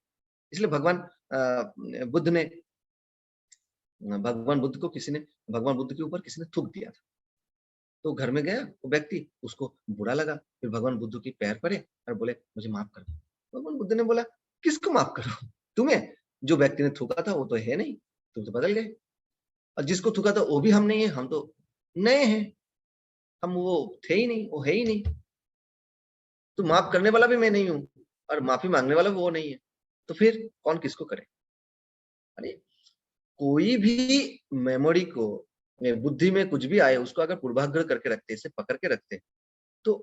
इसलिए भगवान बुद्ध ने भगवान बुद्ध को किसी ने भगवान बुद्ध के ऊपर किसी ने थूक दिया था। तो घर में गया वो व्यक्ति, उसको बुरा लगा, फिर भगवान बुद्ध के पैर पड़े और बोले मुझे माफ कर दो। भगवान बुद्ध ने बोला किसको माफ करो? तुम्हें? जो व्यक्ति ने थूका था वो तो है नहीं, तुम तो बदल गए, और जिसको थूका था वो भी हम नहीं है, हम तो नए हैं, हम वो थे ही नहीं, वो है ही नहीं। तो माफ करने वाला भी मैं नहीं हूँ और माफी मांगने वाला वो नहीं है, तो फिर कौन किसको करे? अरे कोई भी मेमोरी को, बुद्धि में कुछ भी आए उसको अगर पूर्वाग्रह करके रखते, इसे पकड़ के रखते, तो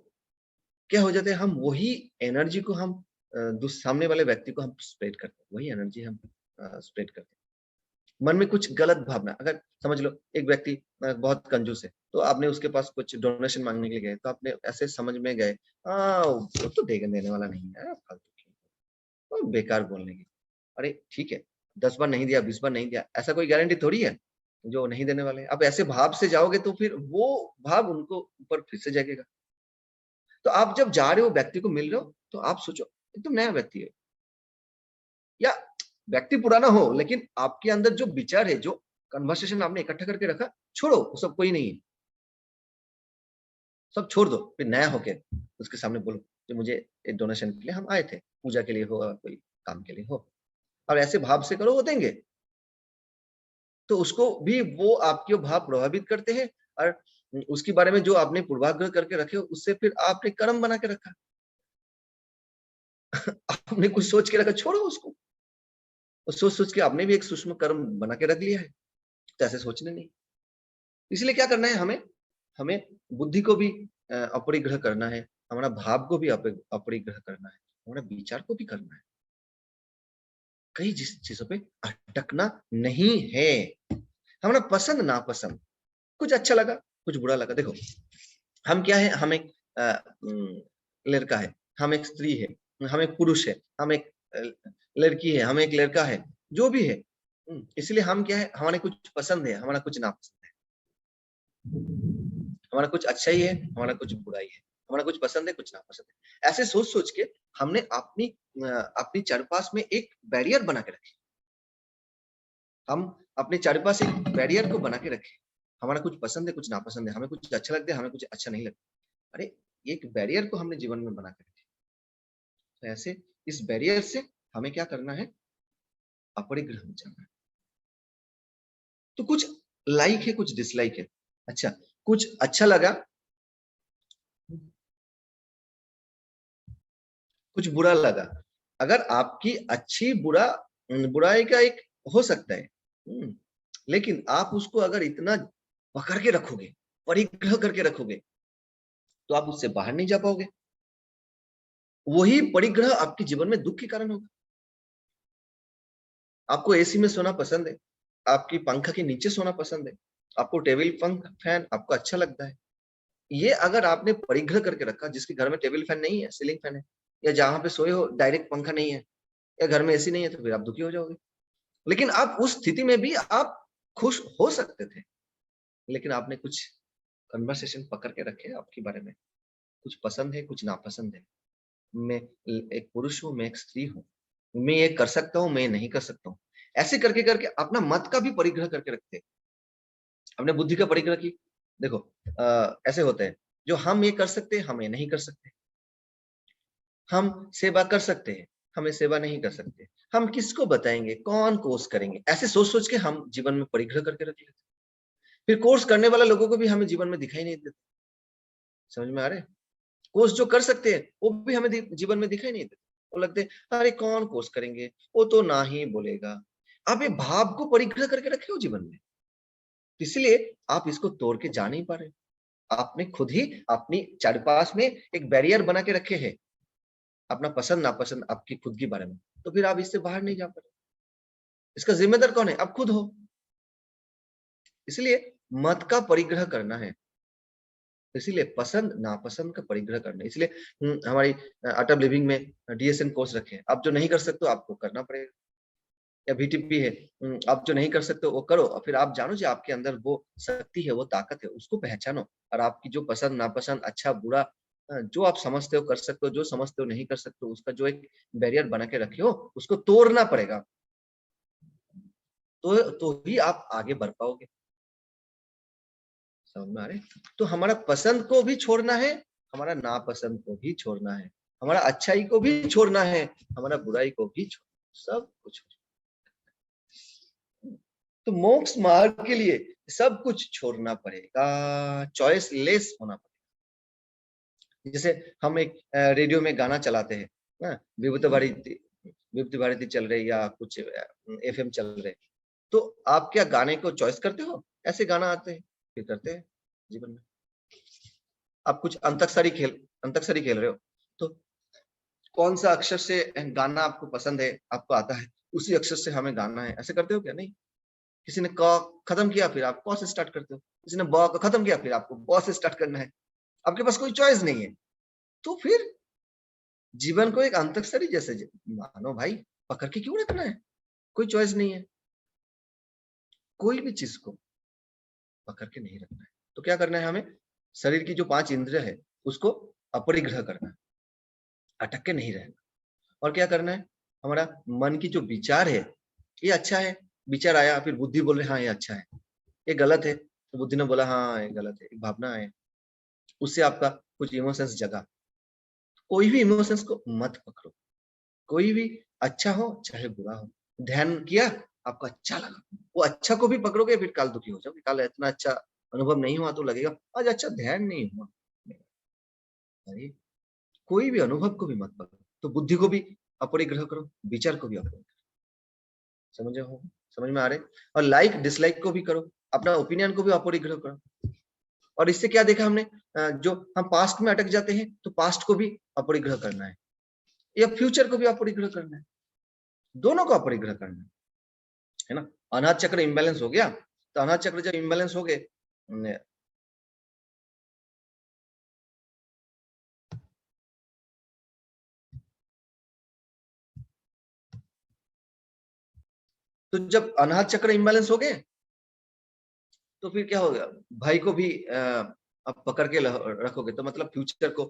क्या हो जाता है, हम वही एनर्जी को हम सामने वाले व्यक्ति को हम स्प्रेड करते हैं, वही एनर्जी हम स्प्रेड करते हैं। मन में कुछ गलत भावना, अगर समझ लो एक व्यक्ति बहुत कंजूस है, तो आपने उसके पास कुछ डोनेशन मांगने के लिए गए, तो आपने ऐसे समझ में गए, वो तो देने वाला नहीं है, फालतू की, वो बेकार बोलने की। अरे ठीक है, 10 बार नहीं दिया, 20 बार नहीं दिया, ऐसा कोई गारंटी थोड़ी है जो नहीं देने वाले। अब ऐसे भाव से जाओगे तो फिर वो भाव उनको ऊपर फिर से जागेगा। तो आप जब जा रहे हो, व्यक्ति को मिल रहे हो, तो आप सोचो एकदम नया व्यक्ति है, या व्यक्ति पुराना हो, लेकिन आपके अंदर जो विचार है, जो कन्वर्सेशन आपने इकट्ठा करके रखा, छोड़ो, वो सब कोई नहीं है, सब छोड़ दो, फिर नया होके उसके सामने बोलो कि मुझे एक डोनेशन के लिए हम आए थे, पूजा के लिए हो या कोई काम के लिए हो, और ऐसे भाव से करो, वो देंगे। तो उसको भी वो आपके भाव प्रभावित करते हैं, और उसके बारे में जो आपने पूर्वाग्रह करके रखे हो, उससे फिर आपने कर्म बना के रखा। आपने कुछ सोच के रखा, छोड़ो उसको, सोच सोच के आपने भी एक सूक्ष्म कर्म बना के रख लिया है, तो ऐसे सोचने नहीं। इसलिए क्या करना है हमें, हमें बुद्धि को भी अपरिग्रह करना है, हमारा भाव को भी अपरिग्रह करना है, हमारा विचार को भी करना है, कई जिस चीजों पे अटकना नहीं है। हमारा पसंद नापसंद, कुछ अच्छा लगा, कुछ बुरा लगा। देखो हम क्या है, हम एक लड़का है, हम एक स्त्री है, हम एक पुरुष है, हम एक लड़की है, हम एक लड़का है, जो भी है। इसलिए हम क्या है, हमारे कुछ पसंद है, हमारा कुछ नापसंद है, हमारा कुछ अच्छा ही है, हमारा कुछ बुरा ही है, हमारा कुछ पसंद है, कुछ नापसंद है। ऐसे सोच सोच के हमने अपनी अपनी चारपास में एक बैरियर बना के रखी। हम अपने चारपास एक बैरियर को बना के रखे, हमारा कुछ पसंद है, कुछ नापसंद है, हमें कुछ अच्छा लगता है, हमें कुछ अच्छा नहीं लगता। अरे एक बैरियर को हमने जीवन में बना के रखे, तो ऐसे इस बैरियर से हमें क्या करना है, अपरिग्रह में जाना है। तो कुछ लाइक है, कुछ डिसलाइक है, अच्छा कुछ अच्छा लगा, कुछ बुरा लगा। अगर आपकी अच्छी बुरा बुराई का एक हो सकता है, लेकिन आप उसको अगर इतना पकड़ के रखोगे, परिग्रह करके रखोगे, तो आप उससे बाहर नहीं जा पाओगे। वही परिग्रह आपके जीवन में दुख के कारण होगा। आपको एसी में सोना पसंद है, आपकी पंखा के नीचे सोना पसंद है, आपको टेबल फैन आपको अच्छा लगता है। ये अगर आपने परिग्रह करके रखा, जिसके घर में टेबल फैन नहीं है, सीलिंग फैन है, या जहां पे सोए हो डायरेक्ट पंखा नहीं है, या घर में एसी नहीं है, तो फिर आप दुखी हो जाओगे। लेकिन आप उस स्थिति में भी आप खुश हो सकते थे, लेकिन आपने कुछ कन्वर्सेशन पकड़ के रखे आपके बारे में, कुछ पसंद है, कुछ नापसंद है। मैं एक पुरुष हूँ, मैं एक स्त्री हूँ, मैं ये कर सकता हूँ, मैं नहीं कर सकता हूँ। ऐसे करके करके अपना मत का भी परिग्रह करके रखते हैं, हमने बुद्धि का परिग्रह की। देखो ऐसे होते हैं, जो हम ये कर सकते हैं, हम ये नहीं कर सकते। हम सेवा कर सकते हैं, हमें सेवा नहीं कर सकते। हम किसको बताएंगे, कौन कोर्स करेंगे, ऐसे सोच सोच के हम जीवन में परिग्रह करके रख लेते। फिर कोर्स करने वाला लोगों को भी हमें जीवन में दिखाई नहीं देता। समझ में आ रहा है? कोर्स जो कर सकते हैं वो भी हमें जीवन में दिखाई नहीं देते। वो लगते हैं अरे कौन कोर्स करेंगे, वो तो ना ही बोलेगा। आप ये भाव को परिग्रह करके रखे हो जीवन में, इसलिए आप इसको तोड़ के जा नहीं पा रहे। आपने खुद ही अपनी चारपास में एक बैरियर बना के रखे हैं, अपना पसंद नापसंद आपकी खुद के बारे में, तो फिर आप इससे बाहर नहीं जा पा रहे। इसका जिम्मेदार कौन है? आप खुद हो। इसलिए मत का परिग्रह करना है, इसीलिए पसंद नापसंद का परिग्रह करना है। इसलिए हमारी आर्ट ऑफ लिविंग में डीएसएन कोर्स रखे हैं। आप जो नहीं कर सकते हो आपको करना पड़ेगा, या बीटीपी है, आप जो नहीं कर सकते हो वो करो, और फिर आप जानो जो आपके अंदर वो शक्ति है, वो ताकत है, उसको पहचानो, और आपकी जो पसंद नापसंद, अच्छा बुरा, जो आप समझते हो कर सकते हो, जो समझते हो नहीं कर सकते हो, उसका जो एक बैरियर बना के रखे हो, उसको तोड़ना पड़ेगा। तो ही आप आगे बढ़ पाओगे। समझ में आ रहे? तो हमारा पसंद को भी छोड़ना है, हमारा नापसंद को भी छोड़ना है, हमारा अच्छाई को भी छोड़ना है, हमारा बुराई को भी छोड़ना, सब कुछ। तो मोक्ष मार्ग के लिए सब कुछ छोड़ना पड़ेगा, चॉइस लेस होना पड़ेगा। जैसे हम एक रेडियो में गाना चलाते हैं ना, विविध भारती चल रही या कुछ एफएम चल रहे, तो आप क्या गाने को चॉइस करते हो? ऐसे गाना आते हैं फिर करते हैं जीवन में। आप कुछ अंताक्षरी खेल रहे हो, तो कौन सा अक्षर से गाना आपको पसंद है, आपको आता है, उसी अक्षर से हमें गाना है, ऐसे करते हो क्या? नहीं। किसी ने क खत्म किया, फिर आप क से स्टार्ट करते हो, किसी ने ब को खत्म किया, फिर आपको ब से स्टार्ट करना है। आपके पास कोई चॉइस नहीं है। तो फिर जीवन को एक अंताक्षरी जैसे मानो भाई, पकड़ के क्यों रखना है? कोई चॉइस नहीं है, कोई भी चीज को पकड़ के नहीं रखना है। तो क्या करना है हमें? शरीर की जो 5 इंद्रिय है उसको अपरिग्रह करना है, अटक के नहीं रहना। और क्या करना है? हमारा मन की जो विचार है, ये अच्छा है, विचार आया, फिर बुद्धि बोल रही हाँ ये अच्छा है, ये गलत है, तो बुद्धि ने बोला हाँ ये गलत है, एक भावना है, उससे आपका कुछ इमोशंस जगा। कोई भी इमोशंस को मत पकड़ो, कोई भी अच्छा हो चाहे बुरा हो, ध्यान किया, आपको अच्छा लगा, वो अच्छा को भी पकड़ोगे, फिर काल दुखी हो जाओगे, काल इतना अच्छा अनुभव नहीं हुआ तो लगेगा आज अच्छा ध्यान नहीं हुआ। अरे कोई भी अनुभव को भी मत पकड़ो, तो बुद्धि को भी अपरिग्रह करो, विचार को भी अपरिग्रह। समझ हो? समझ में आ रहे? और लाइक डिसलाइक को भी करो, अपना ओपिनियन को भी अपरिग्रह करो। और इससे क्या देखा हमने, जो हम पास्ट में अटक जाते हैं, तो पास्ट को भी अपरिग्रह करना है, या फ्यूचर को भी अपरिग्रह करना है, दोनों को अपरिग्रह करना है ना। अनाथ चक्र इम्बैलेंस हो गया, तो अनाथ चक्र जब इम्बैलेंस हो गए, तो जब अनाथ चक्र इम्बैलेंस हो गए, तो फिर क्या होगा? भाई को भी अब पकड़ के रखोगे, तो मतलब फ्यूचर को,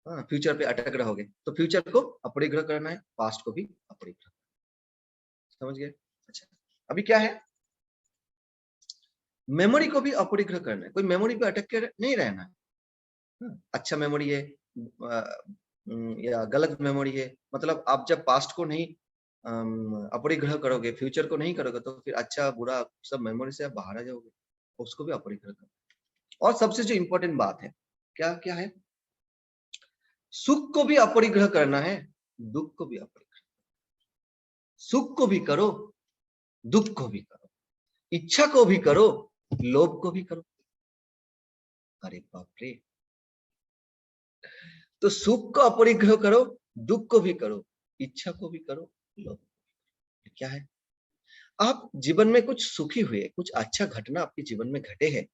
हाँ फ्यूचर पे अटक रहोगे, तो फ्यूचर को अपरिग्रह करना है, पास्ट को भी अपरिग्रह। समझ गए? अच्छा, अभी क्या है? मेमोरी को भी अपरिग्रह करना है, कोई मेमोरी पे अटक के नहीं रहना है। अच्छा मेमोरी है या गलत मेमोरी है, मतलब आप जब पास्ट को नहीं अपरिग्रह करोगे, फ्यूचर को नहीं करोगे, तो फिर अच्छा बुरा सब मेमोरी से आप बाहर आ जाओगे, उसको भी अपरिग्रह करो। और सबसे जो इंपॉर्टेंट बात है, क्या क्या है? सुख को भी अपरिग्रह करना है, दुख को भी अपरिग्रह। सुख को भी करो, दुख को भी करो, इच्छा को भी करो, लोभ को भी करो। अरे बाप रे! तो सुख को अपरिग्रह करो, दुख को भी करो, इच्छा को भी करो, लोभ। क्या है? आप जीवन में कुछ सुखी हुए, कुछ अच्छा घटना आपके जीवन में घटे हैं,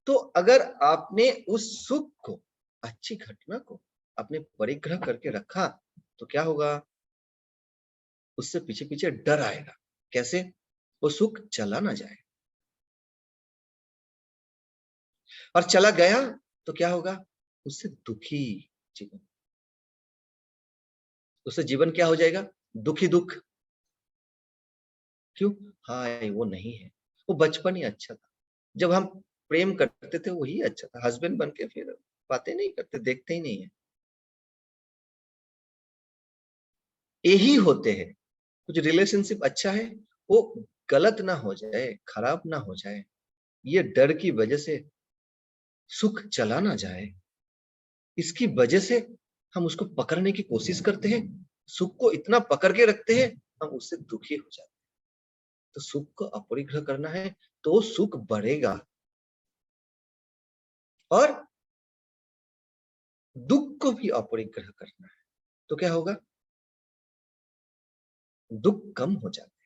तो अगर आपने उस सुख को, अच्छी घटना को आपने परिग्रह करके रखा, तो क्या होगा? उससे पीछे पीछे डर आएगा। कैसे? वो सुख चला ना जाए, और चला गया तो क्या होगा? उससे दुखी जीवन, उससे जीवन क्या हो जाएगा? दुखी दुख। क्यों? हाँ वो नहीं है, वो बचपन ही अच्छा था, जब हम प्रेम करते थे वही अच्छा था, हस्बैंड बन के फिर बातें नहीं करते, देखते ही नहीं है। यही होते हैं, कुछ रिलेशनशिप अच्छा है, वो गलत ना हो जाए, खराब ना हो जाए, ये डर की वजह से सुख चला ना जाए, इसकी वजह से हम उसको पकड़ने की कोशिश करते हैं, सुख को इतना पकड़ के रखते हैं, हम उससे दुखी हो जाते हैं। तो सुख को अपरिग्रह करना है, तो सुख बढ़ेगा, और दुख को भी अपरिग्रह करना है, तो क्या होगा? दुख कम हो जाता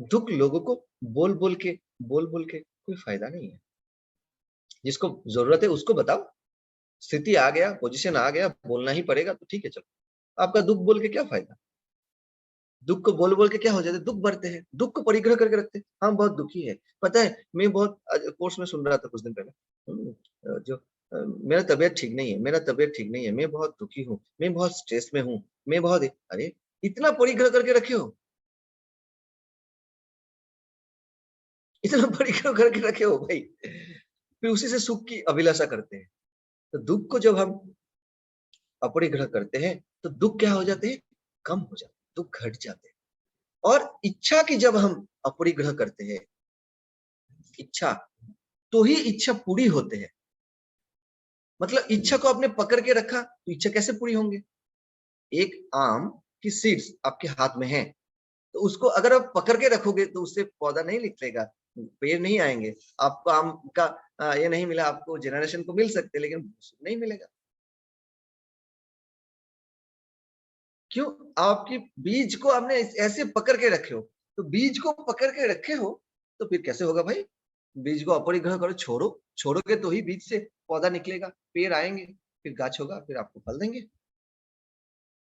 है। दुख लोगों को बोल बोल के कोई फायदा नहीं है, जिसको जरूरत है उसको बताओ, स्थिति आ गया, पोजीशन आ गया, बोलना ही पड़ेगा, तो ठीक है चलो। आपका दुख बोल के क्या फायदा? दुख को बोल बोल के क्या हो जाता है? दुख बढ़ते हैं, दुख को परिग्रह करके रखते हैं, हम बहुत दुखी है। पता है, मैं बहुत कोर्स में सुन रहा था कुछ दिन पहले, जो मेरा तबीयत ठीक नहीं है, मेरा तबीयत ठीक नहीं है, मैं बहुत दुखी हूँ, मैं बहुत स्ट्रेस में हूँ, मैं बहुत, अरे इतना परिग्रह करके रखे हो, इतना परिग्रह करके रखे हो भाई, फिर उसी से सुख की अभिलाषा करते हैं। तो दुःख को जब हम अपरिग्रह करते हैं, तो दुःख क्या हो जाते हैं? कम हो जाते हैं, दुःख घट जाते हैं। और इच्छा की जब हम अपरिग्रह करते हैं, इच्छा, तो ही इच्छा पूरी होते हैं। मतलब इच्छा को आपने पकड़ के रखा, तो इच्छा कैसे पूरी होंगे? एक आम की सीड्स आपके हाथ में है, तो उसको अगर आप पकड़ के रखोगे तो उससे पौधा नहीं निकलेगा, पेड़ नहीं आएँगे। आपको आम का ये नहीं मिला, आपको जनरेशन को मिल सकते हैं, लेकिन नहीं मिलेगा। क्यों? आपकी बीज को आपने ऐसे पकड़ के रखे हो, तो बीज को पकड़ के रखे हो, तो फिर कैसे होगा भाई? बीज को अपरिग्रह करो, छोड़ोगे तो ही बीज से पौधा निकलेगा, पेड़ आएँगे, फिर गाछ होगा, फिर आपको फल देंगे।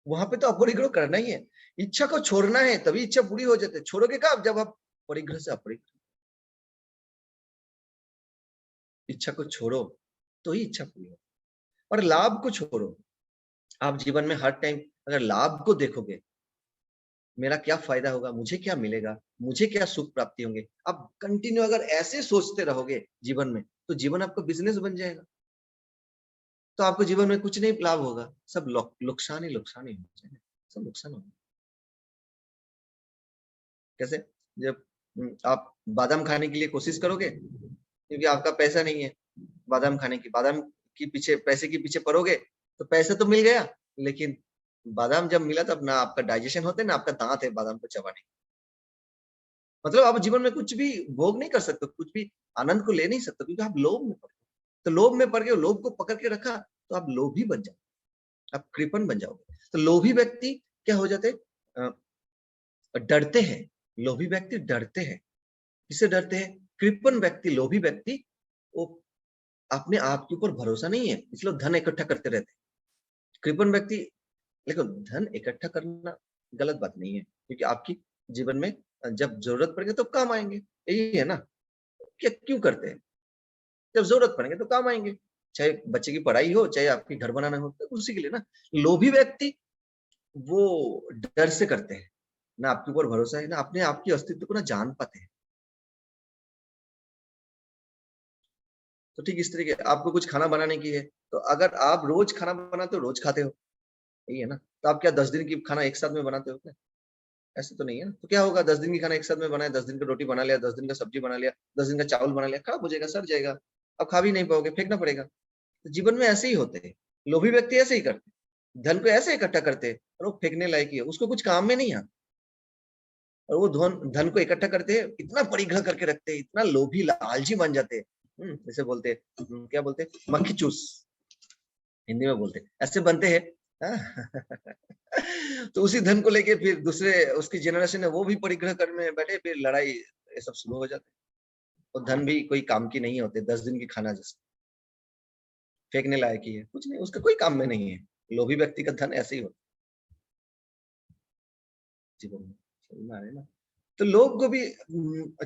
वहाँ पे तो अपरिग्रह करना ही है। इच्छा को छोड़ना है, तभी इच्छा पूरी हो जाती है। छोड़ोगे कब? जब आप परिग्रह से अपरिग्रह, इच्छा को छोड़ो, तो ही इच्छा पूरी हो। और लाभ को छोड़ो। आप जीवन में हर टाइम अगर लाभ को देखोगे, मेरा क्या फ़ायदा होगा? मुझे क्या मिलेगा? मुझे क्या सुख प्राप्ति होंगे? आप कंटिन्यू अगर ऐसे सोचते रहोगे जीवन में, तो जीवन आपका बिज़नेस बन जाएगा। तो आपको जीवन में कुछ नहीं लाभ होगा, सब नुकसान ही हो जाएगा, सब नुकसान होगा। कैसे? जब आप बादाम खाने के लिए कोशिश करोगे, क्योंकि आपका पैसा नहीं है बादाम खाने की, बादाम के पीछे पैसे के पीछे पड़ोगे, तो पैसा तो मिल गया, लेकिन बादाम जब मिला तब ना आपका डाइजेशन होता है, ना आपका दाँत है बादाम को चबाने। मतलब आप जीवन में कुछ भी भोग नहीं कर सकते, कुछ भी आनंद को ले नहीं सकते क्योंकि आप लोभ में पड़ गए। तो लोभ में पड़ गए, लोभ को पकड़ के रखा, तो आप लोभी बन जाओगे, आप कृपण बन जाओगे। तो लोभी व्यक्ति क्या हो जाते हैं? डरते हैं, लोभी व्यक्ति डरते हैं। किससे डरते हैं? कृपण व्यक्ति, लोभी व्यक्ति, वो अपने आप के ऊपर भरोसा नहीं है, इसलिए धन इकट्ठा करते रहते हैं। कृपण व्यक्ति, देखो धन इकट्ठा करना गलत बात नहीं है, क्योंकि आपकी जीवन में जब ज़रूरत पड़ेगी तब काम आएँगे, यही है ना? क्या क्यों करते हैं? जब ज़रूरत पड़ेंगे तो काम आएँगे। चाहे बच्चे की पढ़ाई हो, चाहे आपकी घर बनाना हो, तो उसी के लिए ना। लोभी व्यक्ति वो डर से करते हैं, ना आपके ऊपर भरोसा है, ना अपने आपके अस्तित्व को ना जान पाते हैं। तो ठीक इस तरीके आपको कुछ खाना बनाने की है, तो अगर आप रोज़ खाना बनाते हो, रोज़ खाते हो, यही है ना? तो आप क्या 10 दिन की खाना एक साथ में बनाते हो क्या? ऐसा तो नहीं है ना? तो क्या होगा 10 दिन की खाना एक साथ में बनाया, 10 दिन का रोटी बना लिया, 10 दिन का सब्जी बना लिया, 10 दिन का चावल बना लिया, खराब हो जाएगा, सड़ जाएगा। आप खा भी नहीं पाओगे, फेंकना पड़ेगा। तो जीवन में ऐसे ही होते हैं। लोभी व्यक्ति ऐसे ही करते हैं। धन को ऐसे इकट्ठा करते हैं और वो फेंकने लायक ही है। उसको कुछ काम में नहीं आता और वो धन धन को इकट्ठा करते हैं, इतना परिग्रह करके रखते हैं, इतना लोभी लालची बन जाते हैं। जैसे बोलते हैं क्या बोलते हैं? मक्खी चूस, हिंदी में बोलते हैं। ऐसे बनते हैं। हाँ? तो उसी धन को लेके फिर दूसरे उसकी जनरेशन है वो भी परिग्रह करने बैठे, फिर लड़ाई ये सब शुरू हो जाता है। और धन भी कोई काम की नहीं होते, 10 दिन की खाना जैसे फेंकने लायक ही है, कुछ नहीं, उसका कोई काम में नहीं है। लोभी व्यक्ति का धन ऐसे ही होता है जीवन में, समझ में आ रहा है ना? तो लोभ को भी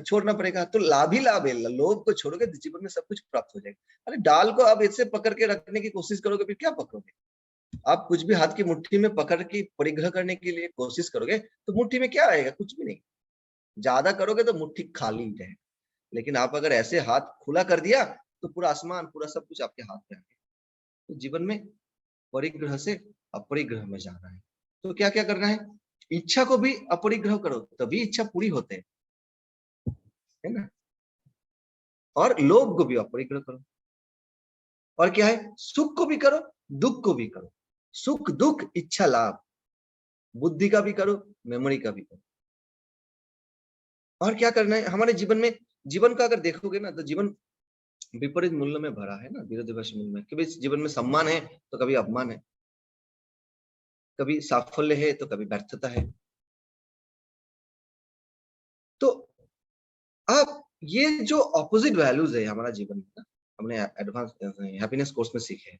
छोड़ना पड़ेगा, तो लाभ ही लाभ है। लोभ को छोड़ोगे तो जीवन में सब कुछ प्राप्त हो जाएगा। अरे डाल को आप ऐसे पकड़ के रखने की कोशिश करोगे, फिर क्या पकड़ोगे? आप कुछ भी हाथ की मुट्ठी में पकड़ के परिग्रह करने के लिए कोशिश करोगे, तो मुट्ठी में क्या आएगा? कुछ भी नहीं। ज़्यादा करोगे तो मुट्ठी खाली रहेगा। लेकिन आप अगर ऐसे हाथ खुला कर दिया, तो पूरा आसमान, पूरा सब कुछ आपके हाथ में आ गया। तो जीवन में परिग्रह से अपरिग्रह में जाना है। तो क्या-क्या करना है? इच्छा को भी अपरिग्रह करो, तभी इच्छा पूरी होते हैं, है ना? और लोभ को भी अपरिग्रह करो। और क्या है? सुख को भी करो, दुःख को भी करो। सुख, दुःख, इच्छा, लाभ, बुद्धि का भी करो, मेमोरी का भी करो। और क्या करना है? हमारे जीवन में जीवन का अगर देखोगे ना, तो जीवन विपरीत मूल्य में भरा है ना, विरोधाभासी मूल्य में। कभी जीवन में सम्मान है, तो कभी अपमान है। कभी साफल्य है, तो कभी व्यर्थता है। तो आप ये जो अपोजिट वैल्यूज़ है हमारा जीवन में ना, हमने एडवांस हैप्पीनेस कोर्स में सीखे हैं।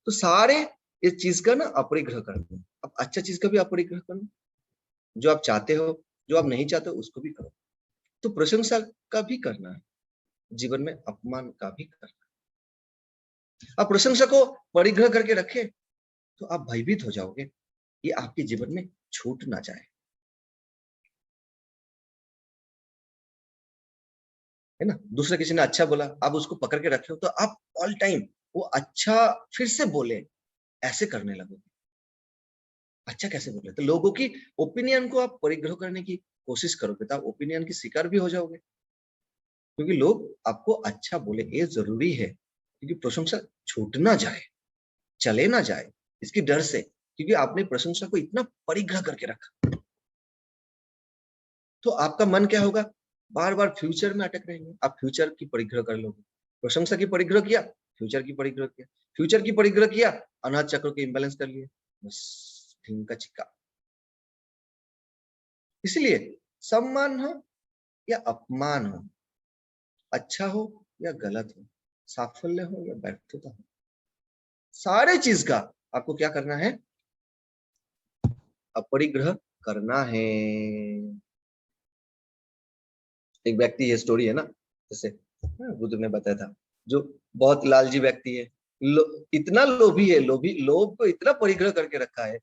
तो सारे इस चीज़ का ना अपरिग्रह करना है। अब अच्छा चीज़ का भी अपरिग्रह करो, जो आप चाहते हो, जो आप नहीं चाहते हो उसको भी करो। तो प्रशंसा का भी करना है, जीवन में अपमान का भी करना है। आप प्रशंसा को परिग्रह करके रखें, तो आप भयभीत हो जाओगे, ये आपके जीवन में छूट ना जाए। है ना। दूसरा किसी ने अच्छा बोला, आप उसको पकड़ के रखे हो, तो आप ऑल टाइम वो अच्छा फिर से बोले ऐसे करने लगोगे। अच्छा कैसे बोले? तो लोगों की ओपिनियन को आप परिग्रह करने की कोशिश करोगे, तो आप ओपिनियन की शिकार भी हो जाओगे। क्योंकि लोग आपको अच्छा बोले ये ज़रूरी है, क्योंकि प्रशंसा छूट ना जाए, चले ना जाए, इसकी डर से, क्योंकि आपने प्रशंसा को इतना परिग्रह करके रखा। तो आपका मन क्या होगा? बार-बार फ्यूचर में अटक रहेंगे। आप फ्यूचर की परिग्रह कर लोगे। प्रशंसा की परिग्रह किया, फ्यूचर की परिग्रह किया। फ्यूचर की परिग्रह किया, अनाथ चक्र को इम्बैलेंस कर लिए। बस ढीम का चिक्का। इसलिए सम्मान हो या अपमान हो, अच्छा हो या गलत हो, साफल्य हो या व्यर्थता हो, सारे चीज का आपको क्या करना है? अपरिग्रह करना है। एक व्यक्ति, ये स्टोरी है ना, जैसे बुद्ध ने बताया था, जो बहुत लालची व्यक्ति है, इतना लोभी है, लोभी लोभ को इतना परिग्रह करके रखा है,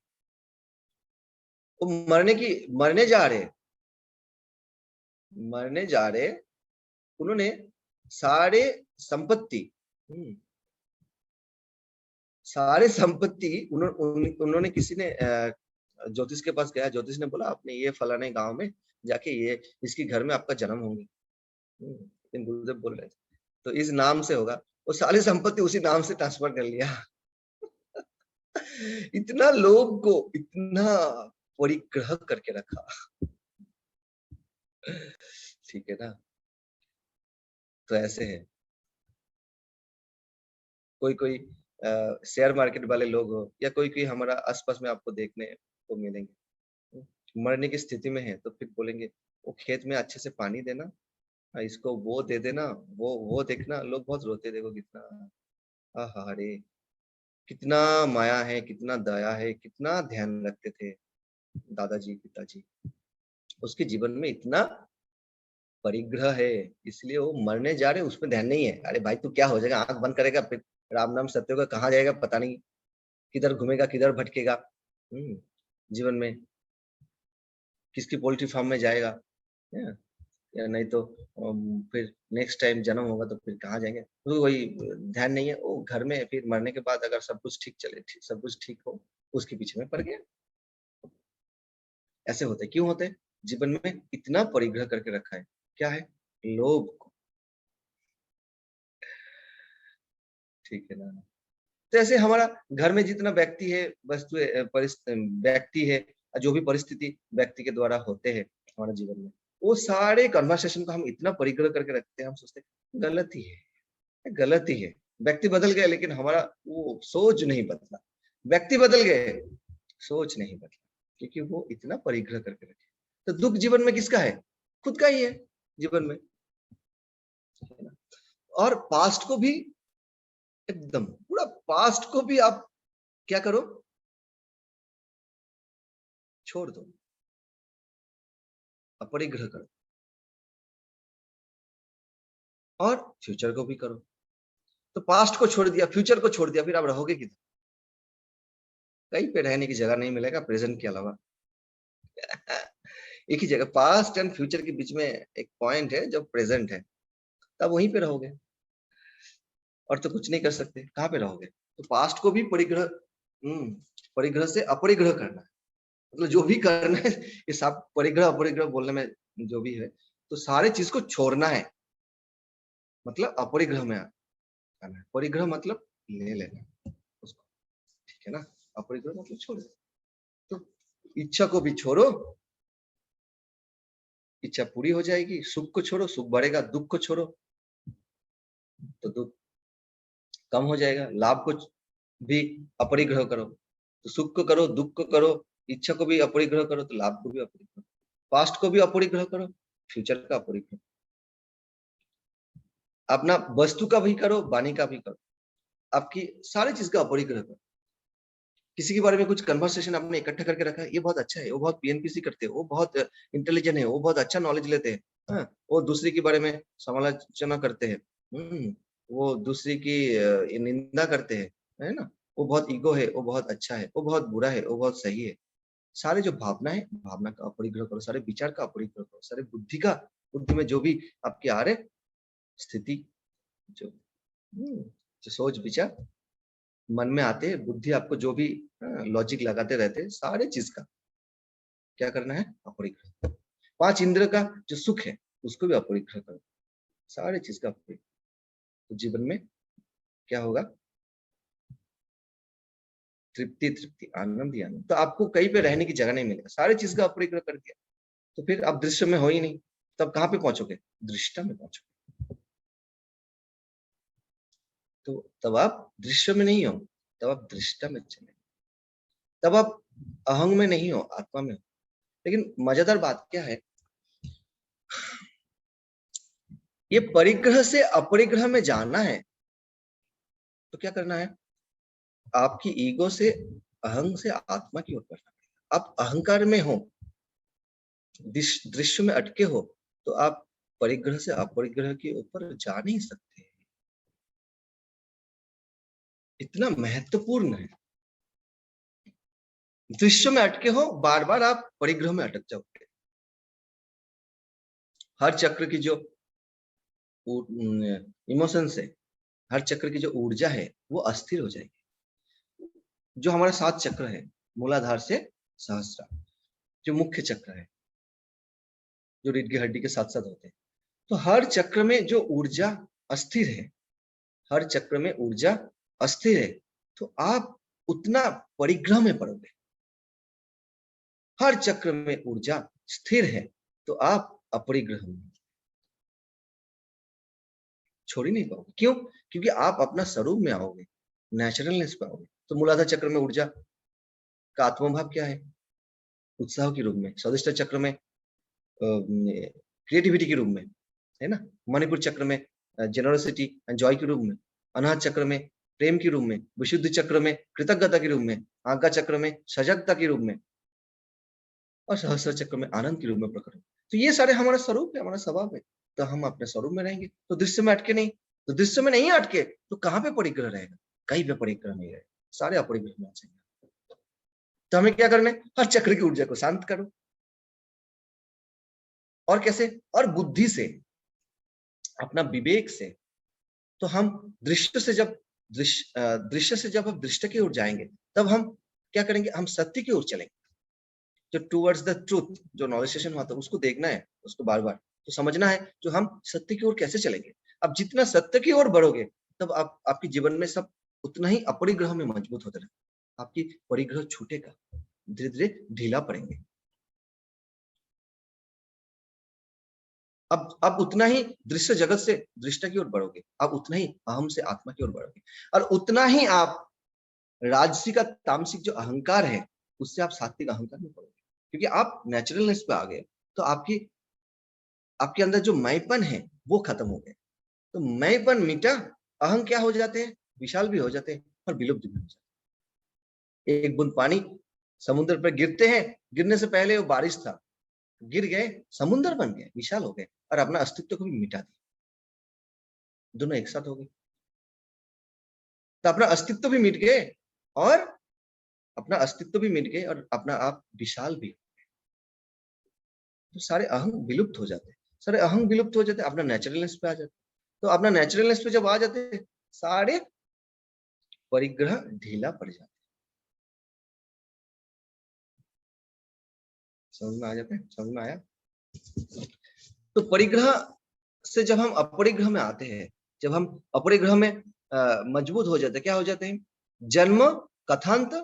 वो मरने जा रहे, उन्होंने सारे संपत्ति, हम्म, सारे संपत्ति उन्होंने किसी ने ज्योतिष के पास गया, ज्योतिष ने बोला आपने ये फलाने गांव में जाके ये इसकी घर में आपका जन्म होंगे। लेकिन गुरुदेव बोल रहे थे तो इस नाम से होगा, वो सारी संपत्ति उसी नाम से ट्रांसफर कर लिया। इतना लोग को इतना परिग्रह करके रखा। ठीक है ना। तो ऐसे है, कोई कोई शेयर मार्केट वाले लोग हो या कोई कोई हमारा आसपास में आपको देखने को मिलेंगे, मरने की स्थिति में है तो फिर बोलेंगे वो खेत में अच्छे से पानी देना, इसको वो दे देना, वो देखना, लोग बहुत रोते, देखो कितना अरे कितना माया है, कितना दया है, कितना ध्यान रखते थे दादाजी पिताजी, उसके जीवन में इतना परिग्रह है, इसलिए वो मरने जा रहे उसमें ध्यान नहीं है। अरे भाई तू क्या हो जाएगा, आंख बंद करेगा फिर राम नाम सत्य होगा, कहाँ जाएगा पता नहीं, किधर घूमेगा किधर भटकेगा। जीवन में किसकी पोल्ट्री फार्म में जाएगा, है? या नहीं तो फिर नेक्स्ट टाइम जन्म होगा तो फिर कहाँ जाएंगे, तो वही ध्यान नहीं है, वो घर में फिर मरने के बाद अगर सब कुछ ठीक चले, सब कुछ ठीक हो, उसके पीछे में पड़ गया। ऐसे होते क्यों होते? जीवन में इतना परिग्रह करके रखा है, क्या है? लोभ को। ठीक है ना। तो ऐसे हमारा घर में जितना व्यक्ति है, वस्तु व्यक्ति है, जो भी परिस्थिति व्यक्ति के द्वारा होते हैं हमारे जीवन में, वो सारे कन्वर्सेशन को हम इतना परिग्रह करके रखते हैं, हम सोचते हैं गलत ही है, गलत ही है। व्यक्ति बदल गया लेकिन हमारा वो सोच नहीं बदला। व्यक्ति बदल गए, सोच नहीं बदला, क्योंकि वो इतना परिग्रह करके रखे। तो दुख जीवन में किसका है? खुद का ही है जीवन में। और पास्ट को भी एकदम पूरा पास्ट को भी आप क्या करो? छोड़ दो, अपरिग्रह करो। और फ्यूचर को भी करो। तो पास्ट को छोड़ दिया, फ्यूचर को छोड़ दिया, फिर आप रहोगे किधर? कहीं पे रहने की जगह नहीं मिलेगा प्रेजेंट के अलावा। एक ही जगह, पास्ट एंड फ्यूचर के बीच में एक पॉइंट है जो प्रेजेंट है, तब वहीं पे रहोगे, और तो कुछ नहीं कर सकते, कहाँ पे रहोगे? तो पास्ट को भी परिग्रह, परिग्रह से अपरिग्रह करना है। मतलब जो भी करना है, ये सब परिग्रह अपरिग्रह बोलने में जो भी है, तो सारे चीज को छोड़ना है, मतलब अपरिग्रह में आना है। परिग्रह मतलब ले लेना उसको, ठीक है ना। अपरिग्रह मतलब छोड़ दो। तो इच्छा को भी छोड़ो, इच्छा पूरी हो जाएगी। सुख को छोड़ो, सुख बढ़ेगा। दुख को छोड़ो तो दुख कम हो जाएगा। लाभ को भी अपरिग्रह करो, तो सुख को करो, दुख को करो, इच्छा को भी अपरिग्रह करो तो लाभ को भी अपरिग्रह, पास्ट को भी अपरिग्रह करो, फ्यूचर का अपरिग्रह, अपना वस्तु का भी करो, वाणी का भी करो, आपकी सारी चीज का अपरिग्रह करो। किसी के बारे में कुछ कन्वर्सेशन आपने इकट्ठा करके रखा है, ये बहुत अच्छा है, वो बहुत पीएनपीसी करते हैं, वो बहुत इंटेलिजेंट है, वो बहुत अच्छा नॉलेज लेते हैं, हाँ, वो दूसरे के बारे में समालोचना करते हैं, वो दूसरे की निंदा करते हैं, है ना। वो बहुत ईगो है, वो बहुत अच्छा है, वो बहुत बुरा है, वो बहुत सही है। सारे जो भावना है, भावना का अपरिग्रह करो, सारे विचार का अपरिग्रह करो, सारे बुद्धि में जो भी आपके आ रहे, स्थिति, जो जो सोच विचार मन में आते हैं, बुद्धि आपको जो भी लॉजिक लगाते रहते हैं, सारे चीज का क्या करना है, अपरिग्रह। 5 इंद्र का जो सुख है उसको भी अपरिग्रह करो, सारे चीज का अपरिग्रह, तो जीवन में क्या होगा, तृप्ति तृप्ति, आनंद ही आनंद। तो आपको कहीं पे रहने की जगह नहीं मिलेगा, सारी चीज का अपरिग्रह कर दिया तो फिर आप दृश्य में हो ही नहीं, तब कहाँ पे पहुंचोगे, दृष्टा में पहुंचोगे। तो तब आप दृश्य में नहीं हो, तब आप दृष्टा में चले, तब आप अहंग में नहीं हो, आत्मा में हो। लेकिन मजेदार बात क्या है, ये परिग्रह से अपरिग्रह में जाना है तो क्या करना है, आपकी ईगो से, अहंग से आत्मा की ओर बढ़ना है। आप अहंकार में हो, दृश्य में अटके हो, तो आप परिग्रह से अपरिग्रह के ऊपर जा नहीं सकते। इतना महत्वपूर्ण है। दृश्य में अटके हो, बार बार आप परिग्रह में अटक जाओगे। हर चक्र की जो इमोशंस है, हर चक्र की जो ऊर्जा है वो अस्थिर हो जाएगी। जो हमारा 7 चक्र है, मूलाधार से सहस्रार, जो मुख्य चक्र है, जो रीढ़ की हड्डी के साथ साथ होते हैं, तो हर चक्र में जो ऊर्जा अस्थिर है, हर चक्र में ऊर्जा अस्थिर है, तो आप उतना परिग्रह में पड़ोगे। हर चक्र में ऊर्जा स्थिर है तो आप अपरिग्रह में छोड़ ही नहीं पाओगे। क्यों? क्योंकि आप अपना स्वरूप में आओगे, नेचुरलनेस पे आओगे। तो मूलाधार चक्र में ऊर्जा का आत्मभाव क्या है, उत्साह के रूप में। स्वादिष्ट चक्र में क्रिएटिविटी के रूप में, है ना। मणिपुर चक्र में जेनरसिटी एंड जॉय के रूप में। अनाहत चक्र में प्रेम के रूप में। विशुद्ध चक्र में कृतज्ञता के रूप में। आज्ञा चक्र में सजगता के रूप में, और सहस्त्र चक्र में आनंद के रूप में प्रकट हो। तो ये सारे हमारा स्वरूप है, हमारा स्वभाव है। तो हम अपने स्वरूप में रहेंगे तो दृश्य में अटके नहीं। तो दृश्य में नहीं अटके तो कहाँ पे परिग्रह रहेगा, कहीं पे परिग्रह नहीं रहेगा, सारे अपरिग्रह में आ जाएंगे। तो हमें क्या करना है, हर चक्र की ऊर्जा को शांत करो। और कैसे, और बुद्धि से, अपना विवेक से। तो हम दृश्य से जब दृश्य से जब हम दृष्टि की ओर जाएंगे, तब हम क्या करेंगे, हम सत्य की ओर चलेंगे। जो टूवर्ड्स द ट्रूथ, जो नॉलेज सेशन हुआ था, उसको देखना है, उसको बार बार तो समझना है, जो हम सत्य की ओर कैसे चलेंगे। अब जितना सत्य की ओर बढ़ोगे, तब आप आपके जीवन में सब उतना ही अपरिग्रह में मजबूत होते रहेगा। आपकी परिग्रह छूटेगा, धीरे धीरे ढीला पड़ेंगे। अब उतना ही दृश्य जगत से दृष्टा की ओर बढ़ोगे, अब उतना ही अहम से आत्मा की ओर बढ़ोगे, और उतना ही आप राजसिक का तामसिक जो अहंकार है, उससे आप सात्विक अहंकार में पड़ोगे। क्योंकि आप नेचुरलनेस पे आ गए, तो आपकी आपके अंदर जो मैंपन है वो खत्म हो गया। तो मैंपन मिटा, अहंग क्या हो जाते हैं, विशाल भी हो जाते हैं और विलुप्त भी हो जाते हैं। एक बूंद पानी समुद्र पर गिरते हैं, गिरने से पहले वो बारिश था, गिर गए, समुद्र बन गए, विशाल हो गए, और अपना अस्तित्व को भी मिटा दिया। दोनों एक साथ हो गए, तो अपना अस्तित्व भी मिट गए, और अपना अस्तित्व भी मिट गए, और अपना आप विशाल भी। तो सारे अहंग विलुप्त हो जाते हैं, सारे अहंग विलुप्त हो जाते हैं, अपना नेचुरलनेस पे आ जाते। तो अपना नेचुरलनेस पे जब आ जाते हैं, सारे परिग्रह ढीला पड़ जाते हैं। समझ में आ जाते हैं, समझ में आया। तो परिग्रह से जब हम अपरिग्रह में आते हैं, जब हम अपरिग्रह में मजबूत हो जाते हैं, क्या हो जाते हैं, जन्म कथांत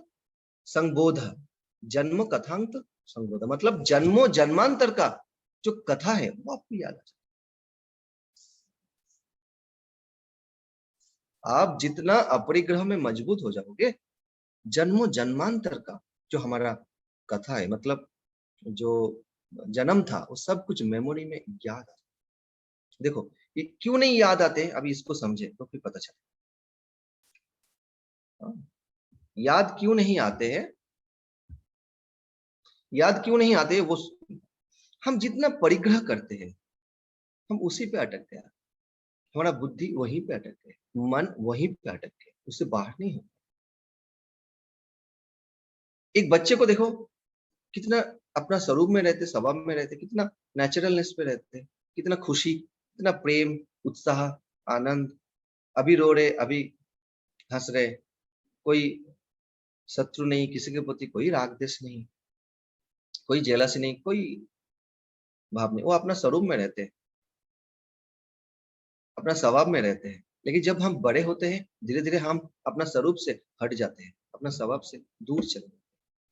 संबोध। जन्म कथांत संबोध मतलब जन्मों जन्मांतर का जो कथा है वो आपको याद आ जाए। आप जितना अपरिग्रह में मजबूत हो जाओगे, जन्मों जन्मांतर का जो हमारा कथा है, मतलब जो जन्म था, वो सब कुछ मेमोरी में याद आ। देखो ये क्यों नहीं याद आते, अभी इसको समझे तो फिर पता चले। याद क्यों नहीं आते हैं, याद क्यों नहीं आते वो, हम जितना परिग्रह करते हैं हम उसी पे अटकते हैं। हमारा बुद्धि वहीं पे अटकते है, मन वहीं पे अटकते है, उससे बाहर नहीं हो। एक बच्चे को देखो, कितना अपना स्वरूप में रहते, स्वभाव में रहते, कितना नेचुरलनेस पे रहते, कितना खुशी, कितना प्रेम, उत्साह, आनंद, अभी रो रहे, अभी हंस रहे, कोई शत्रु नहीं, किसी के प्रति कोई राग द्वेष नहीं, कोई जेलसी नहीं, कोई भाव नहीं, वो अपना स्वरूप में रहते हैं, अपना स्वभाव में रहते हैं। लेकिन जब हम बड़े होते हैं, धीरे धीरे हम अपना स्वरूप से हट जाते हैं, अपना स्वभाव से दूर चले जाते हैं।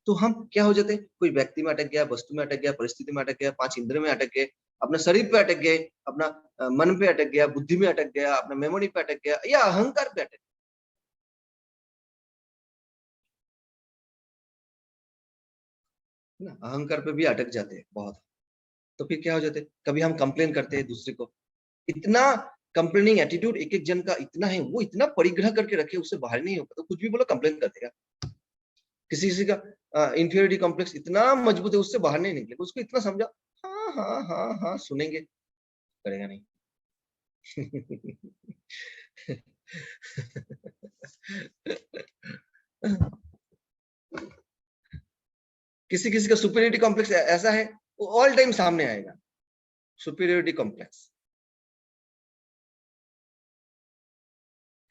तो हम क्या हो जाते हैं, कोई व्यक्ति में अटक गया, वस्तु में अटक गया, परिस्थिति में अटक गया, 5 इंद्रिय में अटक गए, अपना शरीर पे अटक गए, अपना मन पे अटक गया, बुद्धि में अटक गया, अपना मेमोरी पे अटक गया, या अहंकार पे अटक गया ना, अहंकार पे भी अटक जाते हैं बहुत। तो फिर क्या हो जाते हैं, कभी हम कंप्लेन करते हैं दूसरे को, इतना कंप्लेनिंग एटीट्यूड एक एक जन का इतना है, वो इतना परिग्रह करके रखे, उससे बाहर नहीं होगा, तो कुछ भी बोलो कंप्लेन कर देगा। किसी किसी का इंफीरियरिटी कॉम्प्लेक्स इतना मजबूत है, उससे बाहर नहीं निकलेगा, उसको इतना समझा, हाँ हाँ हाँ हाँ सुनेंगे, करेगा नहीं। किसी किसी का सुपीरियरिटी कॉम्प्लेक्स ऐसा है, वो ऑल टाइम सामने आएगा, सुपीरियरिटी कॉम्प्लेक्स।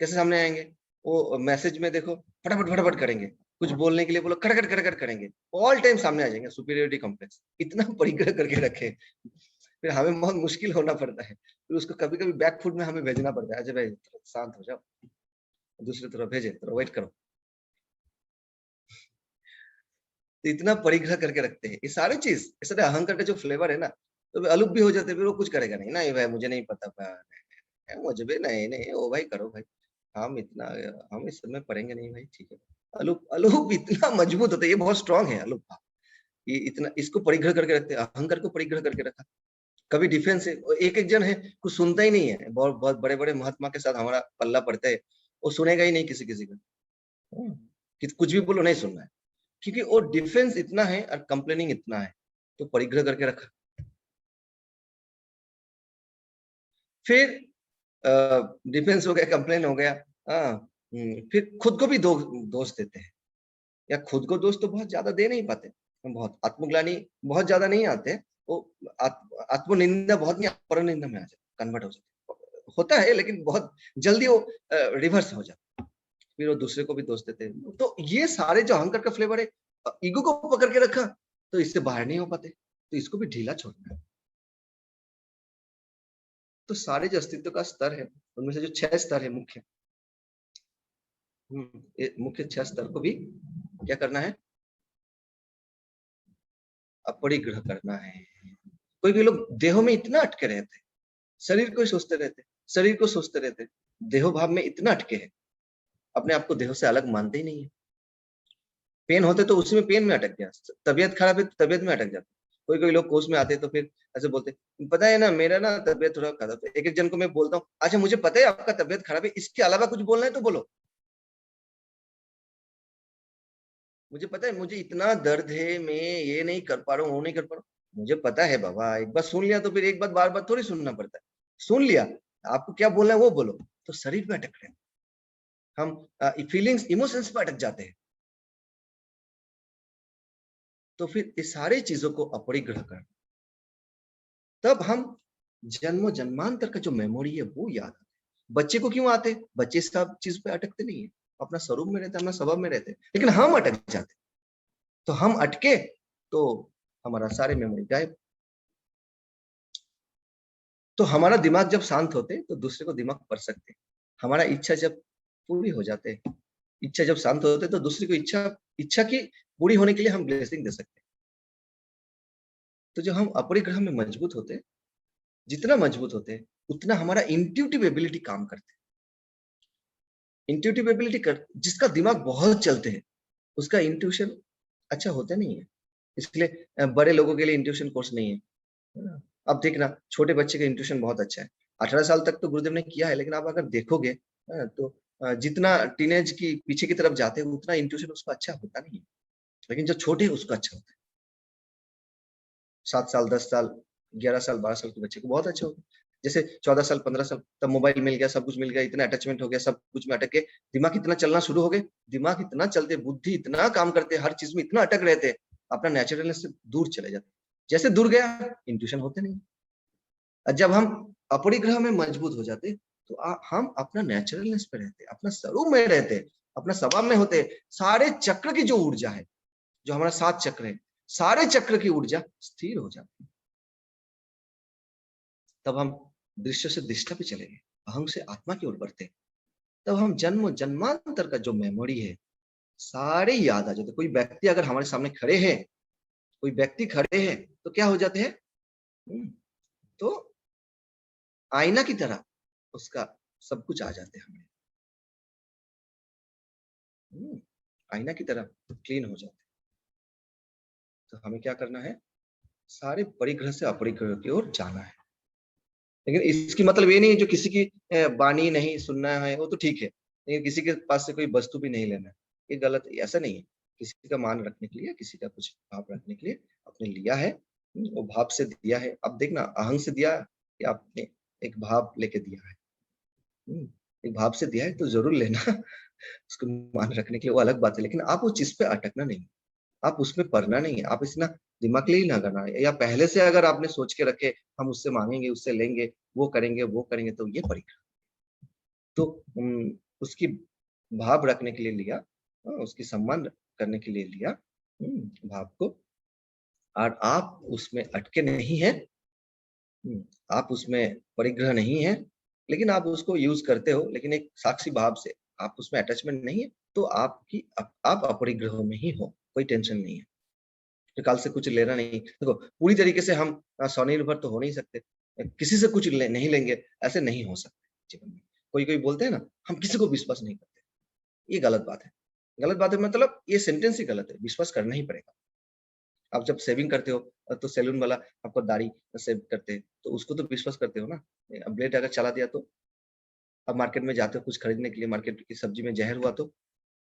कैसे सामने आएंगे, वो मैसेज में देखो फटाफट फटाफट करेंगे, कुछ बोलने के लिए बोलो खड़खड़ खड़खड़ करेंगे, ऑल टाइम सामने आ जाएंगे, सुपीरियरिटी कॉम्प्लेक्स इतना परिग्रह करके रखे। फिर हमें बहुत मुश्किल होना पड़ता है, फिर उसको कभी कभी बैक फुट में हमें भेजना पड़ता है, अजय भाई शांत हो जाओ, दूसरी तरफ भेजे, थोड़ा वेट करो। तो इतना परिग्रह करके रखते हैं, ये सारी चीज, ये सारे अहंकार का जो फ्लेवर है ना, तो अलूप भी हो जाते हैं, फिर वो कुछ करेगा नहीं, नहीं भाई मुझे नहीं पता, मुझे भी नहीं नहीं, ओ भाई करो भाई, हम इतना, हम इस समय पढ़ेंगे नहीं भाई, ठीक है। अलूप अलूप इतना मजबूत होता है, ये बहुत स्ट्रांग है अलूप, ये इतना, इसको परिग्रह करके रखते हैं, अहंकार को परिग्रह करके रखा। कभी डिफेंस है, एक एक जन है कुछ सुनता ही नहीं है, बहुत बहुत बड़े बड़े महात्मा के साथ हमारा पल्ला पड़ता है, वो सुनेगा ही नहीं किसी किसी का, कुछ भी बोलो नहीं सुनना है, क्योंकि वो डिफेंस इतना है और कंप्लेनिंग इतना है, तो परिग्रह करके रखा। फिर डिफेंस हो गया, कंप्लेन हो गया, हाँ, फिर खुद को भी दोष देते हैं, या खुद को दोष तो बहुत ज्यादा दे नहीं पाते, बहुत आत्मग्लानि बहुत ज्यादा नहीं आते, वो आत्मनिंदा बहुत नहीं, परनिंदा में आ जाते, कन्वर्ट हो जाते, होता है लेकिन बहुत जल्दी वो रिवर्स हो जाता, फिर वो दूसरे को भी दोष देते हैं। तो ये सारे जो अहंकार का फ्लेवर है, ईगो को पकड़ के रखा, तो इससे बाहर नहीं हो पाते, तो इसको भी ढीला छोड़ना है। तो सारे जो अस्तित्व का स्तर है, उनमें से जो 6 स्तर है मुख्य, ये मुख्य 6 स्तर को भी क्या करना है, अपरिग्रह करना है। कोई कोई लोग देहों में इतना अटके रहते, शरीर को ही सोचते रहते, शरीर को सोचते रहते, देहो भाव में इतना अटके हैं, अपने आप को देह से अलग मानते ही नहीं है। पेन होते तो उसी में पेन में अटक गया, तबियत खराब है तो तबियत में अटक जाता। कोई कोई लोग कोर्स में आते तो फिर ऐसे बोलते, पता है ना मेरा ना तबियत थोड़ा खराब है, एक एक जन को मैं बोलता हूँ, अच्छा मुझे पता है आपका तबियत खराब है, इसके अलावा कुछ बोलना है तो बोलो, मुझे पता है मुझे इतना दर्द है, मैं ये नहीं कर पा रहा हूँ, वो नहीं कर पा रहा हूँ, मुझे पता है बाबा, एक बार सुन लिया तो फिर एक बार बार बार थोड़ी सुनना पड़ता है, सुन लिया, आपको क्या बोलना है वो बोलो। तो शरीर पे अटक रहे हैं हम, फीलिंग्स इमोशंस पे अटक जाते हैं, तो फिर इस सारी चीजों को अपरिग्रह कर, तब हम जन्मों जन्मांतर का जो मेमोरी है वो याद आते। बच्चे को क्यों आते, बच्चे सब चीज पे अटकते नहीं है, अपना स्वरूप में रहते, अपना स्वभाव में रहते, लेकिन हम अटक जाते, तो हम अटके तो हमारा सारे मेमोरी गायब। तो हमारा दिमाग जब शांत होते तो दूसरे को दिमाग पढ़ सकते, हमारा इच्छा जब पूरी हो जाते, इच्छा जब शांत होते तो दूसरे को इच्छा इच्छा की पूरी होने के लिए हम ब्लेसिंग दे सकते। तो जब हम अपरिग्रह में मजबूत होते, जितना मजबूत होते हैं उतना हमारा इंट्यूटिव एबिलिटी काम करते हैं। इंट्यूटिव एबिलिटी कर, जिसका दिमाग बहुत चलते हैं उसका इंट्यूशन अच्छा होता नहीं है, इसलिए बड़े लोगों के लिए इंट्यूशन कोर्स नहीं है ना? अब देखना छोटे बच्चे का इंट्यूशन बहुत अच्छा है, 18 साल तक तो गुरुदेव ने किया है, लेकिन आप अगर देखोगे तो जितना टीनेज की पीछे की तरफ जाते हैं उतना इंट्यूशन उसका अच्छा होता नहीं है, लेकिन जो छोटे है उसका अच्छा होता है। 7 साल 10 साल 11 साल 12 साल के बच्चे को बहुत अच्छा होगा, जैसे 14 साल 15 साल तब मोबाइल मिल गया, सब कुछ मिल गया, इतना अटैचमेंट हो गया, सब कुछ में अटक के दिमाग इतना चलना शुरू हो गए, दिमाग इतना चलते, बुद्धि इतना काम करते, हर चीज में इतना अटक रहते, अपना नेचुरलनेस से दूर चले जाते, जैसे दूर गया इंट्यूशन होते नहीं। और जब हम अपरिग्रह में मजबूत हो जाते, तो हम अपना नेचुरलनेस पे रहते, अपना स्वरूप में रहते, अपना स्वभाव में होते। सारे चक्र की जो ऊर्जा है, जो हमारा 7 चक्र है, सारे चक्र की ऊर्जा स्थिर हो जाती है। तब हम दृश्य से दृष्टा पे चले गए, अहं से आत्मा की ओर बढ़ते। तब हम जन्म जन्मांतर का जो मेमोरी है, सारे याद आ जाते। कोई व्यक्ति अगर हमारे सामने खड़े हैं, कोई व्यक्ति खड़े हैं, तो क्या हो जाते हैं? तो आईना की तरह उसका सब कुछ आ जाते हैं हमें। आईना की तरह क्लीन हो जाते। तो हमें क्या करना है? सारे परिग्रह से अपरिग्रह की ओर जाना है। लेकिन इसकी मतलब ये नहीं है जो किसी की वाणी नहीं सुनना है वो तो ठीक है, लेकिन किसी के पास से कोई वस्तु भी नहीं लेना है, ये गलत। ऐसा नहीं है। किसी का मान रखने के लिए, किसी का कुछ भाव रखने के लिए आपने लिया है, वो भाव से दिया है। अब देखना, अहंग से दिया या आपने एक भाव लेके दिया है। एक भाव से दिया है तो जरूर लेना। उसको मान रखने के लिए वो अलग बात है, लेकिन आप उस चीज पे अटकना नहीं, आप उसमें पढ़ना नहीं है, आप इतना दिमाग ले ही ना करना है। या पहले से अगर आपने सोच के रखे हम उससे मांगेंगे, उससे लेंगे, वो करेंगे, तो ये परीक्षा। तो उसकी भाव रखने के लिए लिया, उसकी सम्मान करने के लिए लिया भाव को, और आप उसमें अटके नहीं है, आप उसमें परिग्रह नहीं है, लेकिन आप उसको यूज करते हो, लेकिन एक साक्षी भाव से। आप उसमें अटैचमेंट नहीं है, तो आप अपरिग्रह में ही हो, कोई टेंशन नहीं है। निकाल से कुछ लेना नहीं। देखो, पूरी तरीके से हम स्वनिर्भर तो हो नहीं सकते, किसी से कुछ नहीं लेंगे, ऐसे नहीं हो सकते जीवन में। कोई कोई बोलते हैं ना, हम किसी को विश्वास नहीं करते, ये गलत बात है। गलत बात है मतलब ये सेंटेंस ही गलत है, विश्वास करना ही पड़ेगा। आप जब सेविंग करते हो, तो सैलून वाला आपको दाढ़ी सेव करते हैं, तो उसको तो विश्वास करते हो ना। अब ब्लेड अगर चला दिया तो, अब मार्केट में जाते हो कुछ खरीदने के लिए, मार्केट की सब्जी में जहर हुआ तो,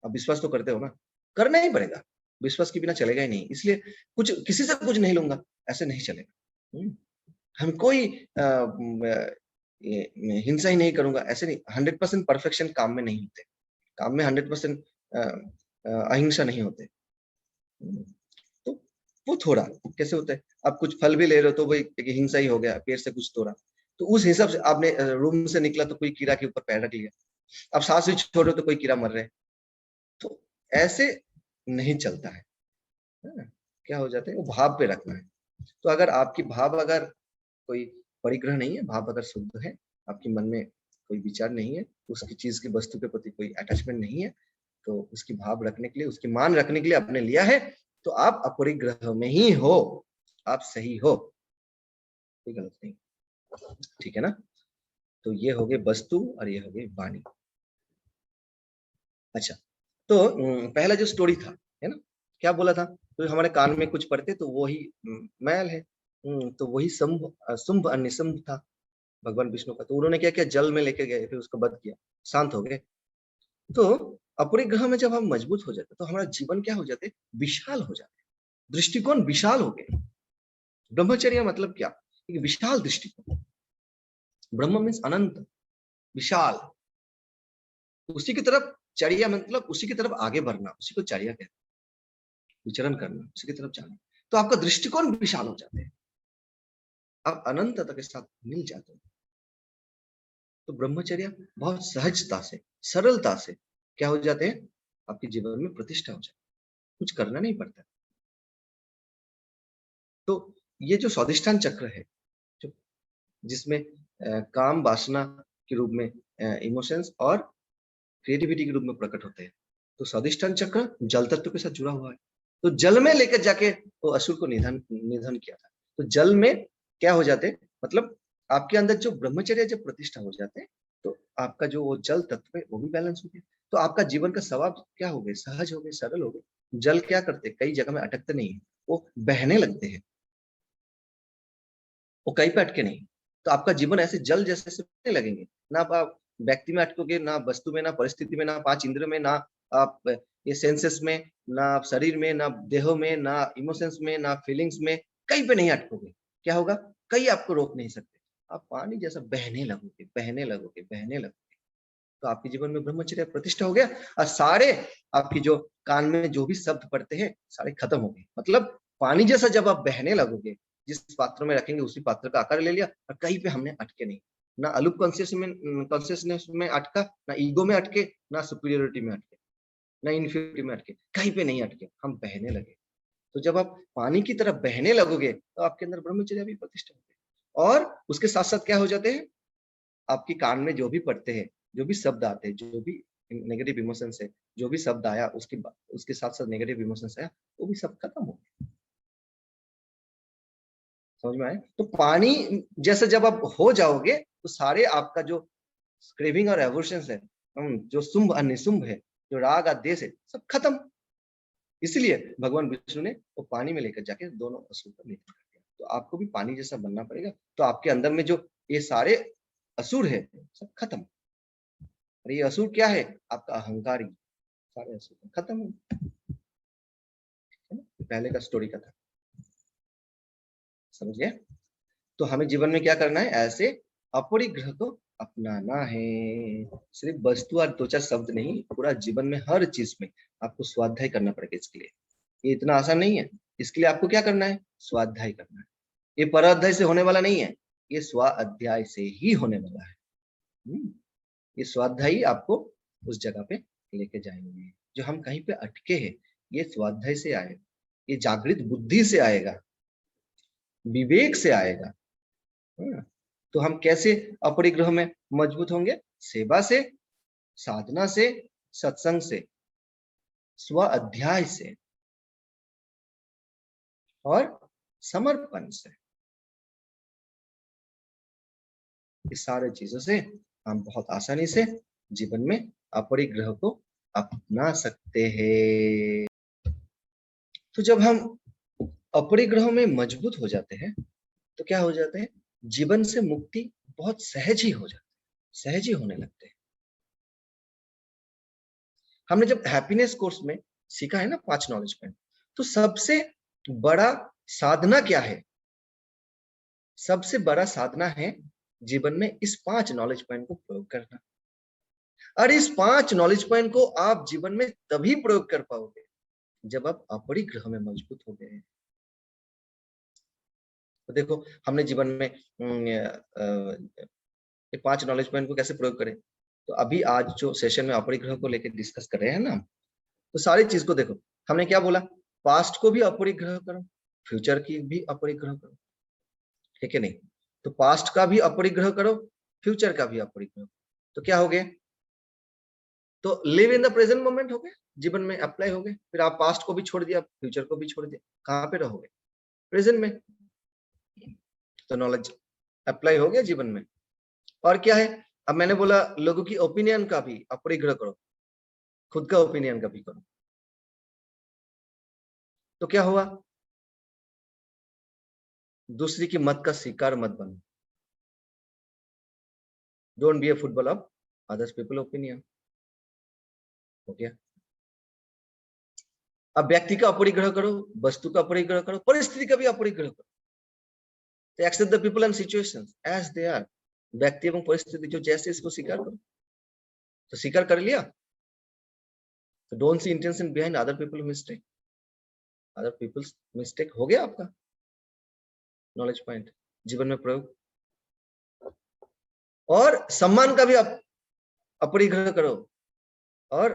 अब विश्वास तो करते हो ना, करना ही पड़ेगा। विश्वास के बिना चलेगा ही नहीं, इसलिए कुछ किसी से कुछ नहीं लूंगा, ऐसे नहीं चलेगा। हम कोई हिंसा ही नहीं करूंगा, ऐसे नहीं। 100% परफेक्शन काम में नहीं होते, काम में 100% अहिंसा नहीं होते। तो वो थोड़ा कैसे होता है, आप कुछ फल भी ले रहे हो तो वही एक हिंसा ही हो गया, पेड़ से कुछ तोड़ा, तो उस हिसाब से आपने रूम से निकला तो कोई कीड़ा के ऊपर पैर रख लिया, अब सांस भी छोड़ रहे हो तो कोई कीड़ा मर रहे हैं, तो ऐसे नहीं चलता है। क्या हो जाता है, वो भाव पे रखना है। तो अगर आपकी भाव अगर कोई परिग्रह नहीं है, भाव अगर शुद्ध है, आपके मन में कोई विचार नहीं है, उसकी चीज की वस्तु के प्रति कोई अटैचमेंट नहीं है, तो उसकी भाव रखने के लिए, उसकी मान रखने के लिए आपने लिया है, तो आप अपरिग्रह में ही हो, आप सही हो, कोई गलत नहीं। ठीक है ना? तो ये हो गए वस्तु और ये हो गई वाणी। अच्छा, तो पहला जो स्टोरी था, है ना, क्या बोला था? तो हमारे कान में कुछ पड़ते तो वो ही मैल है। तो वही शुंभ और निशुंभ था भगवान विष्णु का। तो उन्होंने क्या किया, जल में लेके गए, फिर उसको वध किया, शांत हो गए। तो अपरिग्रह में जब हम मजबूत हो जाते तो हमारा जीवन क्या हो जाते, विशाल हो जाते, दृष्टिकोण विशाल हो गए। ब्रह्मचर्य मतलब क्या? एक विशाल दृष्टिकोण। ब्रह्म मीन्स अनंत, विशाल। उसी की तरफ चर्या मतलब उसी की तरफ आगे बढ़ना, उसी को चर्या कहते हैं, विचरण करना, उसी की तरफ जाना। तो आपका दृष्टिकोण विशाल हो जाते हैं, आप अनंतता के साथ मिल जाते हो। तो ब्रह्मचर्य बहुत सहजता से, सरलता से क्या हो जाते हैं, आपके जीवन में प्रतिष्ठा हो जाती है, कुछ करना नहीं पड़ता। तो ये जो स्वादिष्ठान चक्र है, जो जिसमें काम वासना के रूप में इमोशंस और क्रिएटिविटी के रूप में प्रकट होते हैं, तो स्वादिष्ठान चक्र जल तत्व के साथ जुड़ा हुआ है। तो जल में लेकर जाके वो असुर को निधन निधन किया था। तो जल में क्या हो जाते, मतलब आपके अंदर जो ब्रह्मचर्य जब प्रतिष्ठा हो जाते हैं, तो आपका जो वो जल तत्व है वो भी बैलेंस हो गया। तो आपका जीवन का स्वभाव क्या हो गए, सहज हो गए, सरल हो गए। जल क्या करते, कई जगह में अटकते नहीं है, वो बहने लगते हैं, वो कहीं पे अटके नहीं। तो आपका जीवन ऐसे जल जैसे से बहने लगेंगे, ना आप व्यक्ति में अटकोगे, ना वस्तु में, ना परिस्थिति में, ना पांच इंद्रियों में, ना आप ये सेंसेस में, ना आप शरीर में, ना देहों में, ना इमोशंस में, ना फीलिंग्स में, कहीं पे नहीं अटकोगे। क्या होगा, कहीं आपको रोक नहीं सकते, आप पानी जैसा बहने लगोगे, बहने लगोगे, बहने लगोगे। तो आपके जीवन में ब्रह्मचर्य प्रतिष्ठा हो गया, और सारे आपकी जो कान में जो भी शब्द पड़ते हैं सारे खत्म हो गए। मतलब पानी जैसा जब आप बहने लगोगे, जिस पात्र में रखेंगे उसी पात्र का आकार ले लिया, और कहीं पे हमने अटके नहीं, ना अलूप कॉन्शियसनेस में अटका, ना ईगो में अटके, ना सुपीरियोरिटी में अटके, ना इन्फीरियरिटी में अटके, कहीं पे नहीं अटके, हम बहने लगे। तो जब आप पानी की तरह बहने लगोगे तो आपके अंदर ब्रह्मचर्य भी प्रतिष्ठा होगी। और उसके साथ साथ क्या हो जाते हैं, आपकी कान में जो भी पढ़ते हैं, जो भी शब्द आते हैं, जो भी नेगेटिव इमोशंस है, जो भी शब्द आया उसके साथ साथ नेगेटिव इमोशंस आया, वो भी सब खत्म हो गया। समझ में आया? तो पानी जैसे जब आप हो जाओगे तो सारे आपका जो क्रेविंग और एवर्शंस है, जो शुंभ और निशुंभ है, जो राग और द्वेष है, सब खत्म। इसलिए भगवान विष्णु ने वो पानी में लेकर जाके दोनों असुर को निधन कर दिया। तो आपको भी पानी जैसा बनना पड़ेगा, तो आपके अंदर में जो ये सारे असुर है सब खत्म। और ये असुर क्या है? आपका अहंकार ही। सारे असुर खत्म हो, पहले का स्टोरी का था। समझ गए? तो हमें जीवन में क्या करना है? ऐसे अपरिग्रह को अपनाना है। सिर्फ वस्तु और दो चार शब्द नहीं, पूरा जीवन में हर चीज में आपको स्वाध्याय करना पड़ेगा। इसके लिए ये इतना आसान नहीं है। इसके लिए आपको क्या करना है? स्वाध्याय करना है। ये पर अध्याय से होने वाला नहीं है, ये स्व अध्याय से ही होने वाला है। ये स्वाध्याय आपको उस जगह पे लेके जाएंगे। जो हम कहीं पे अटके हैं, ये स्वाध्याय से आएगा, ये जागृत बुद्धि से आएगा, विवेक से आएगा। तो हम कैसे अपरिग्रह में मजबूत होंगे? सेवा से, साधना से, सत्संग से, स्व अध्याय से और समर्पण से। इस सारे चीजों से हम बहुत आसानी से जीवन में अपरिग्रह को अपना सकते हैं। तो जब हम अपरिग्रह में मजबूत हो जाते हैं तो क्या हो जाते हैं? जीवन से मुक्ति बहुत सहज ही हो जाती है, सहज ही होने लगते हैं। हमने जब हैप्पीनेस कोर्स में सीखा है ना 5 नॉलेज पॉइंट, तो सबसे बड़ा साधना क्या है? सबसे बड़ा साधना है जीवन में इस 5 नॉलेज पॉइंट को प्रयोग करना। और इस 5 नॉलेज पॉइंट को आप जीवन में तभी प्रयोग कर पाओगे जब आप अपरिग्रह में मजबूत हो गए। तो देखो हमने जीवन में ये 5 नॉलेज पॉइंट को कैसे प्रयोग करें। तो अभी आज जो सेशन में अपरिग्रह को लेकर डिस्कस कर रहे हैं ना, तो सारी चीज को देखो। हमने क्या बोला? पास्ट को भी अपरिग्रह करो, फ्यूचर की भी अपरिग्रह करो, ठीक है नहीं? तो पास्ट का भी अपरिग्रह करो, फ्यूचर का भी अपरिग्रह। तो क्या हो गया? तो live in the present moment हो गया, जीवन में अप्लाई हो गए। फिर आप पास्ट को भी छोड़ दिया, फ्यूचर को भी छोड़ दिया, कहाँ पे रहोगे? प्रेजेंट में। तो नॉलेज अप्लाई हो गया जीवन में। और क्या है? अब मैंने बोला लोगों की ओपिनियन का भी अपरिग्रह करो, खुद का ओपिनियन का भी करो। तो क्या हुआ? दूसरी की मत का शिकार मत बनो। Don't be A football of others people opinion. हो गया। अब व्यक्ति का अपरिग्रह करो, वस्तु का अपरिग्रह करो, परिस्थिति का भी अपरिग्रह करो। तो accept the people and situations as they are. व्यक्ति एवं परिस्थिति जो जैसे, इसको स्वीकार करो। तो स्वीकार कर लिया, तो don't see intention behind other people mistake. Other people's mistake हो गया आपका नॉलेज पॉइंट जीवन में प्रयोग। और सम्मान का भी आप अपरिग्रह करो, और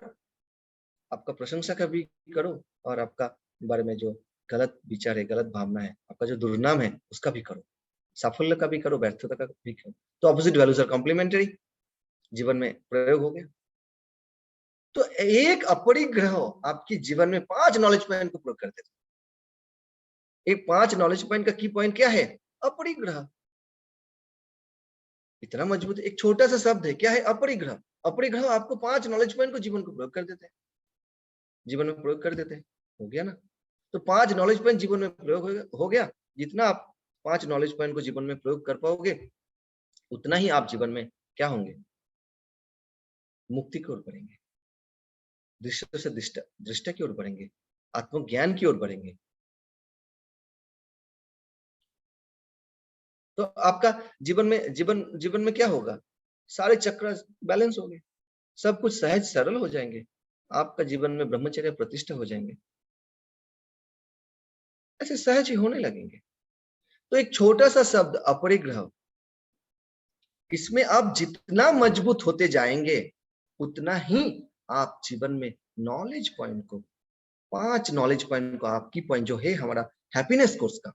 आपका प्रशंसा का भी करो, और आपका बारे में जो गलत विचार है, गलत भावना है, आपका जो दुर्नाम है, उसका भी करो। साफल्य का भी करो, व्यर्थता का भी करो। तो ऑपोजिट वैल्यूज आर कॉम्प्लीमेंटरी, जीवन में प्रयोग हो गया। तो एक अपरिग्रह आपके जीवन में 5 नॉलेज पॉइंट को प्रयोग करते थे। एक 5 नॉलेज पॉइंट का की पॉइंट क्या है? अपरिग्रह। इतना मजबूत एक छोटा सा शब्द है, क्या है? अपरिग्रह। अपरिग्रह आपको 5 नॉलेज पॉइंट को जीवन को प्रयोग कर देते हैं, जीवन में प्रयोग कर देते हैं। हो गया ना? तो 5 नॉलेज पॉइंट जीवन में प्रयोग हो गया। जितना आप 5 नॉलेज पॉइंट को जीवन में प्रयोग कर पाओगे, उतना ही आप जीवन में क्या होंगे? मुक्ति की ओर बढ़ेंगे, दृश्य से दृष्टा की ओर बढ़ेंगे, आत्मज्ञान की ओर बढ़ेंगे। तो आपका जीवन में क्या होगा? सारे चक्र बैलेंस हो गए, सब कुछ सहज सरल हो जाएंगे, आपका जीवन में ब्रह्मचर्य प्रतिष्ठा हो जाएंगे, ऐसे सहज ही होने लगेंगे। तो एक छोटा सा शब्द अपरिग्रह, इसमें आप जितना मजबूत होते जाएंगे उतना ही आप जीवन में नॉलेज पॉइंट को, 5 नॉलेज पॉइंट को, आपकी पॉइंट जो है हमारा हैप्पीनेस कोर्स का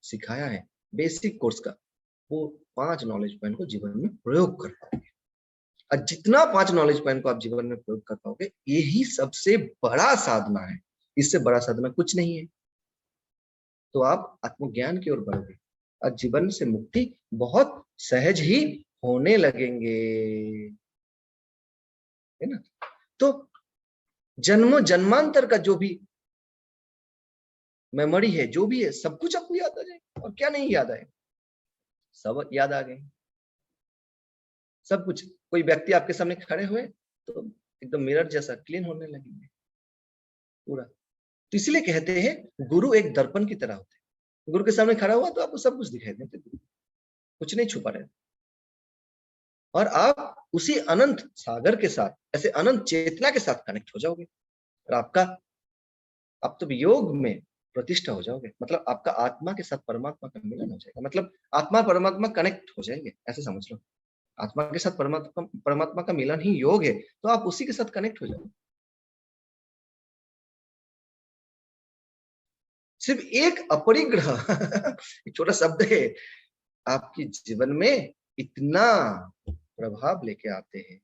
सिखाया है, बेसिक कोर्स का, वो 5 नॉलेज पॉइंट को जीवन में प्रयोग कर पाओगे। और जितना 5 नॉलेज पॉइंट को आप जीवन में प्रयोग कर पाओगे, यही सबसे बड़ा साधना है, इससे बड़ा साधना कुछ नहीं है। तो आप आत्मज्ञान की ओर बढ़ोगे और जीवन से मुक्ति बहुत सहज ही होने लगेंगे, है ना। तो जन्मों जन्मांतर का जो भी मेमोरी है, जो भी है, सब कुछ आपको याद आ जाएगा। और क्या नहीं याद आए, सब याद आ गए, सब कुछ। कोई व्यक्ति आपके सामने खड़े हुए तो एकदम मिरर जैसा क्लीन होने लगेंगे पूरा। तो इसलिए कहते हैं गुरु एक दर्पण की तरह होते हैं। गुरु के सामने खड़ा हुआ तो आपको सब कुछ दिखाई देते, कुछ नहीं छुपा रहे। और आप उसी अनंत सागर के साथ, ऐसे अनंत चेतना के साथ कनेक्ट हो जाओगे और आप तो योग में प्रतिष्ठा हो जाओगे। मतलब आपका आत्मा के साथ परमात्मा का मिलन हो जाएगा। मतलब आत्मा परमात्मा कनेक्ट हो जाएंगे, ऐसे समझ लो। आत्मा के साथ परमात्मा परमात्मा का मिलन ही योग है, तो आप उसी के साथ कनेक्ट हो जाओगे। सिर्फ एक अपरिग्रह एक छोटा शब्द है, आपके जीवन में इतना प्रभाव लेके आते हैं।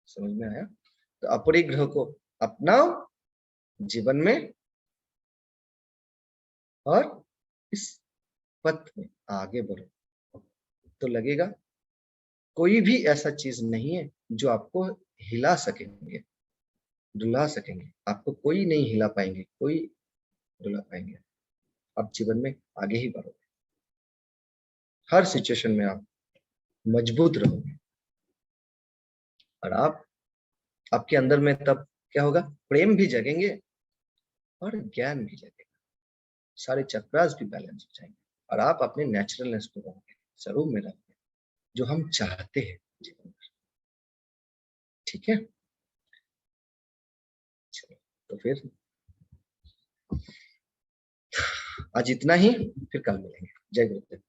समझ में आया? तो अपरिग्रह को अपनाओ जीवन में और इस पथ में आगे बढ़ो, तो लगेगा कोई भी ऐसा चीज नहीं है जो आपको हिला सकेंगे, डुला सकेंगे। आपको कोई नहीं हिला पाएंगे, कोई डुला पाएंगे। आप जीवन में आगे ही बढ़ोगे, हर सिचुएशन में आप मजबूत रहोगे। और आपके अंदर में तब क्या होगा, प्रेम भी जगेंगे और ज्ञान भी जगेगा, सारे चक्रास भी बैलेंस हो जाएंगे और आप अपने नेचुरलनेस को रहोगे, स्वरूप में रहोगे, जो हम चाहते हैं जीवन में। ठीक है, चलो तो फिर आज इतना ही, फिर कल मिलेंगे। जय गुरुदेव।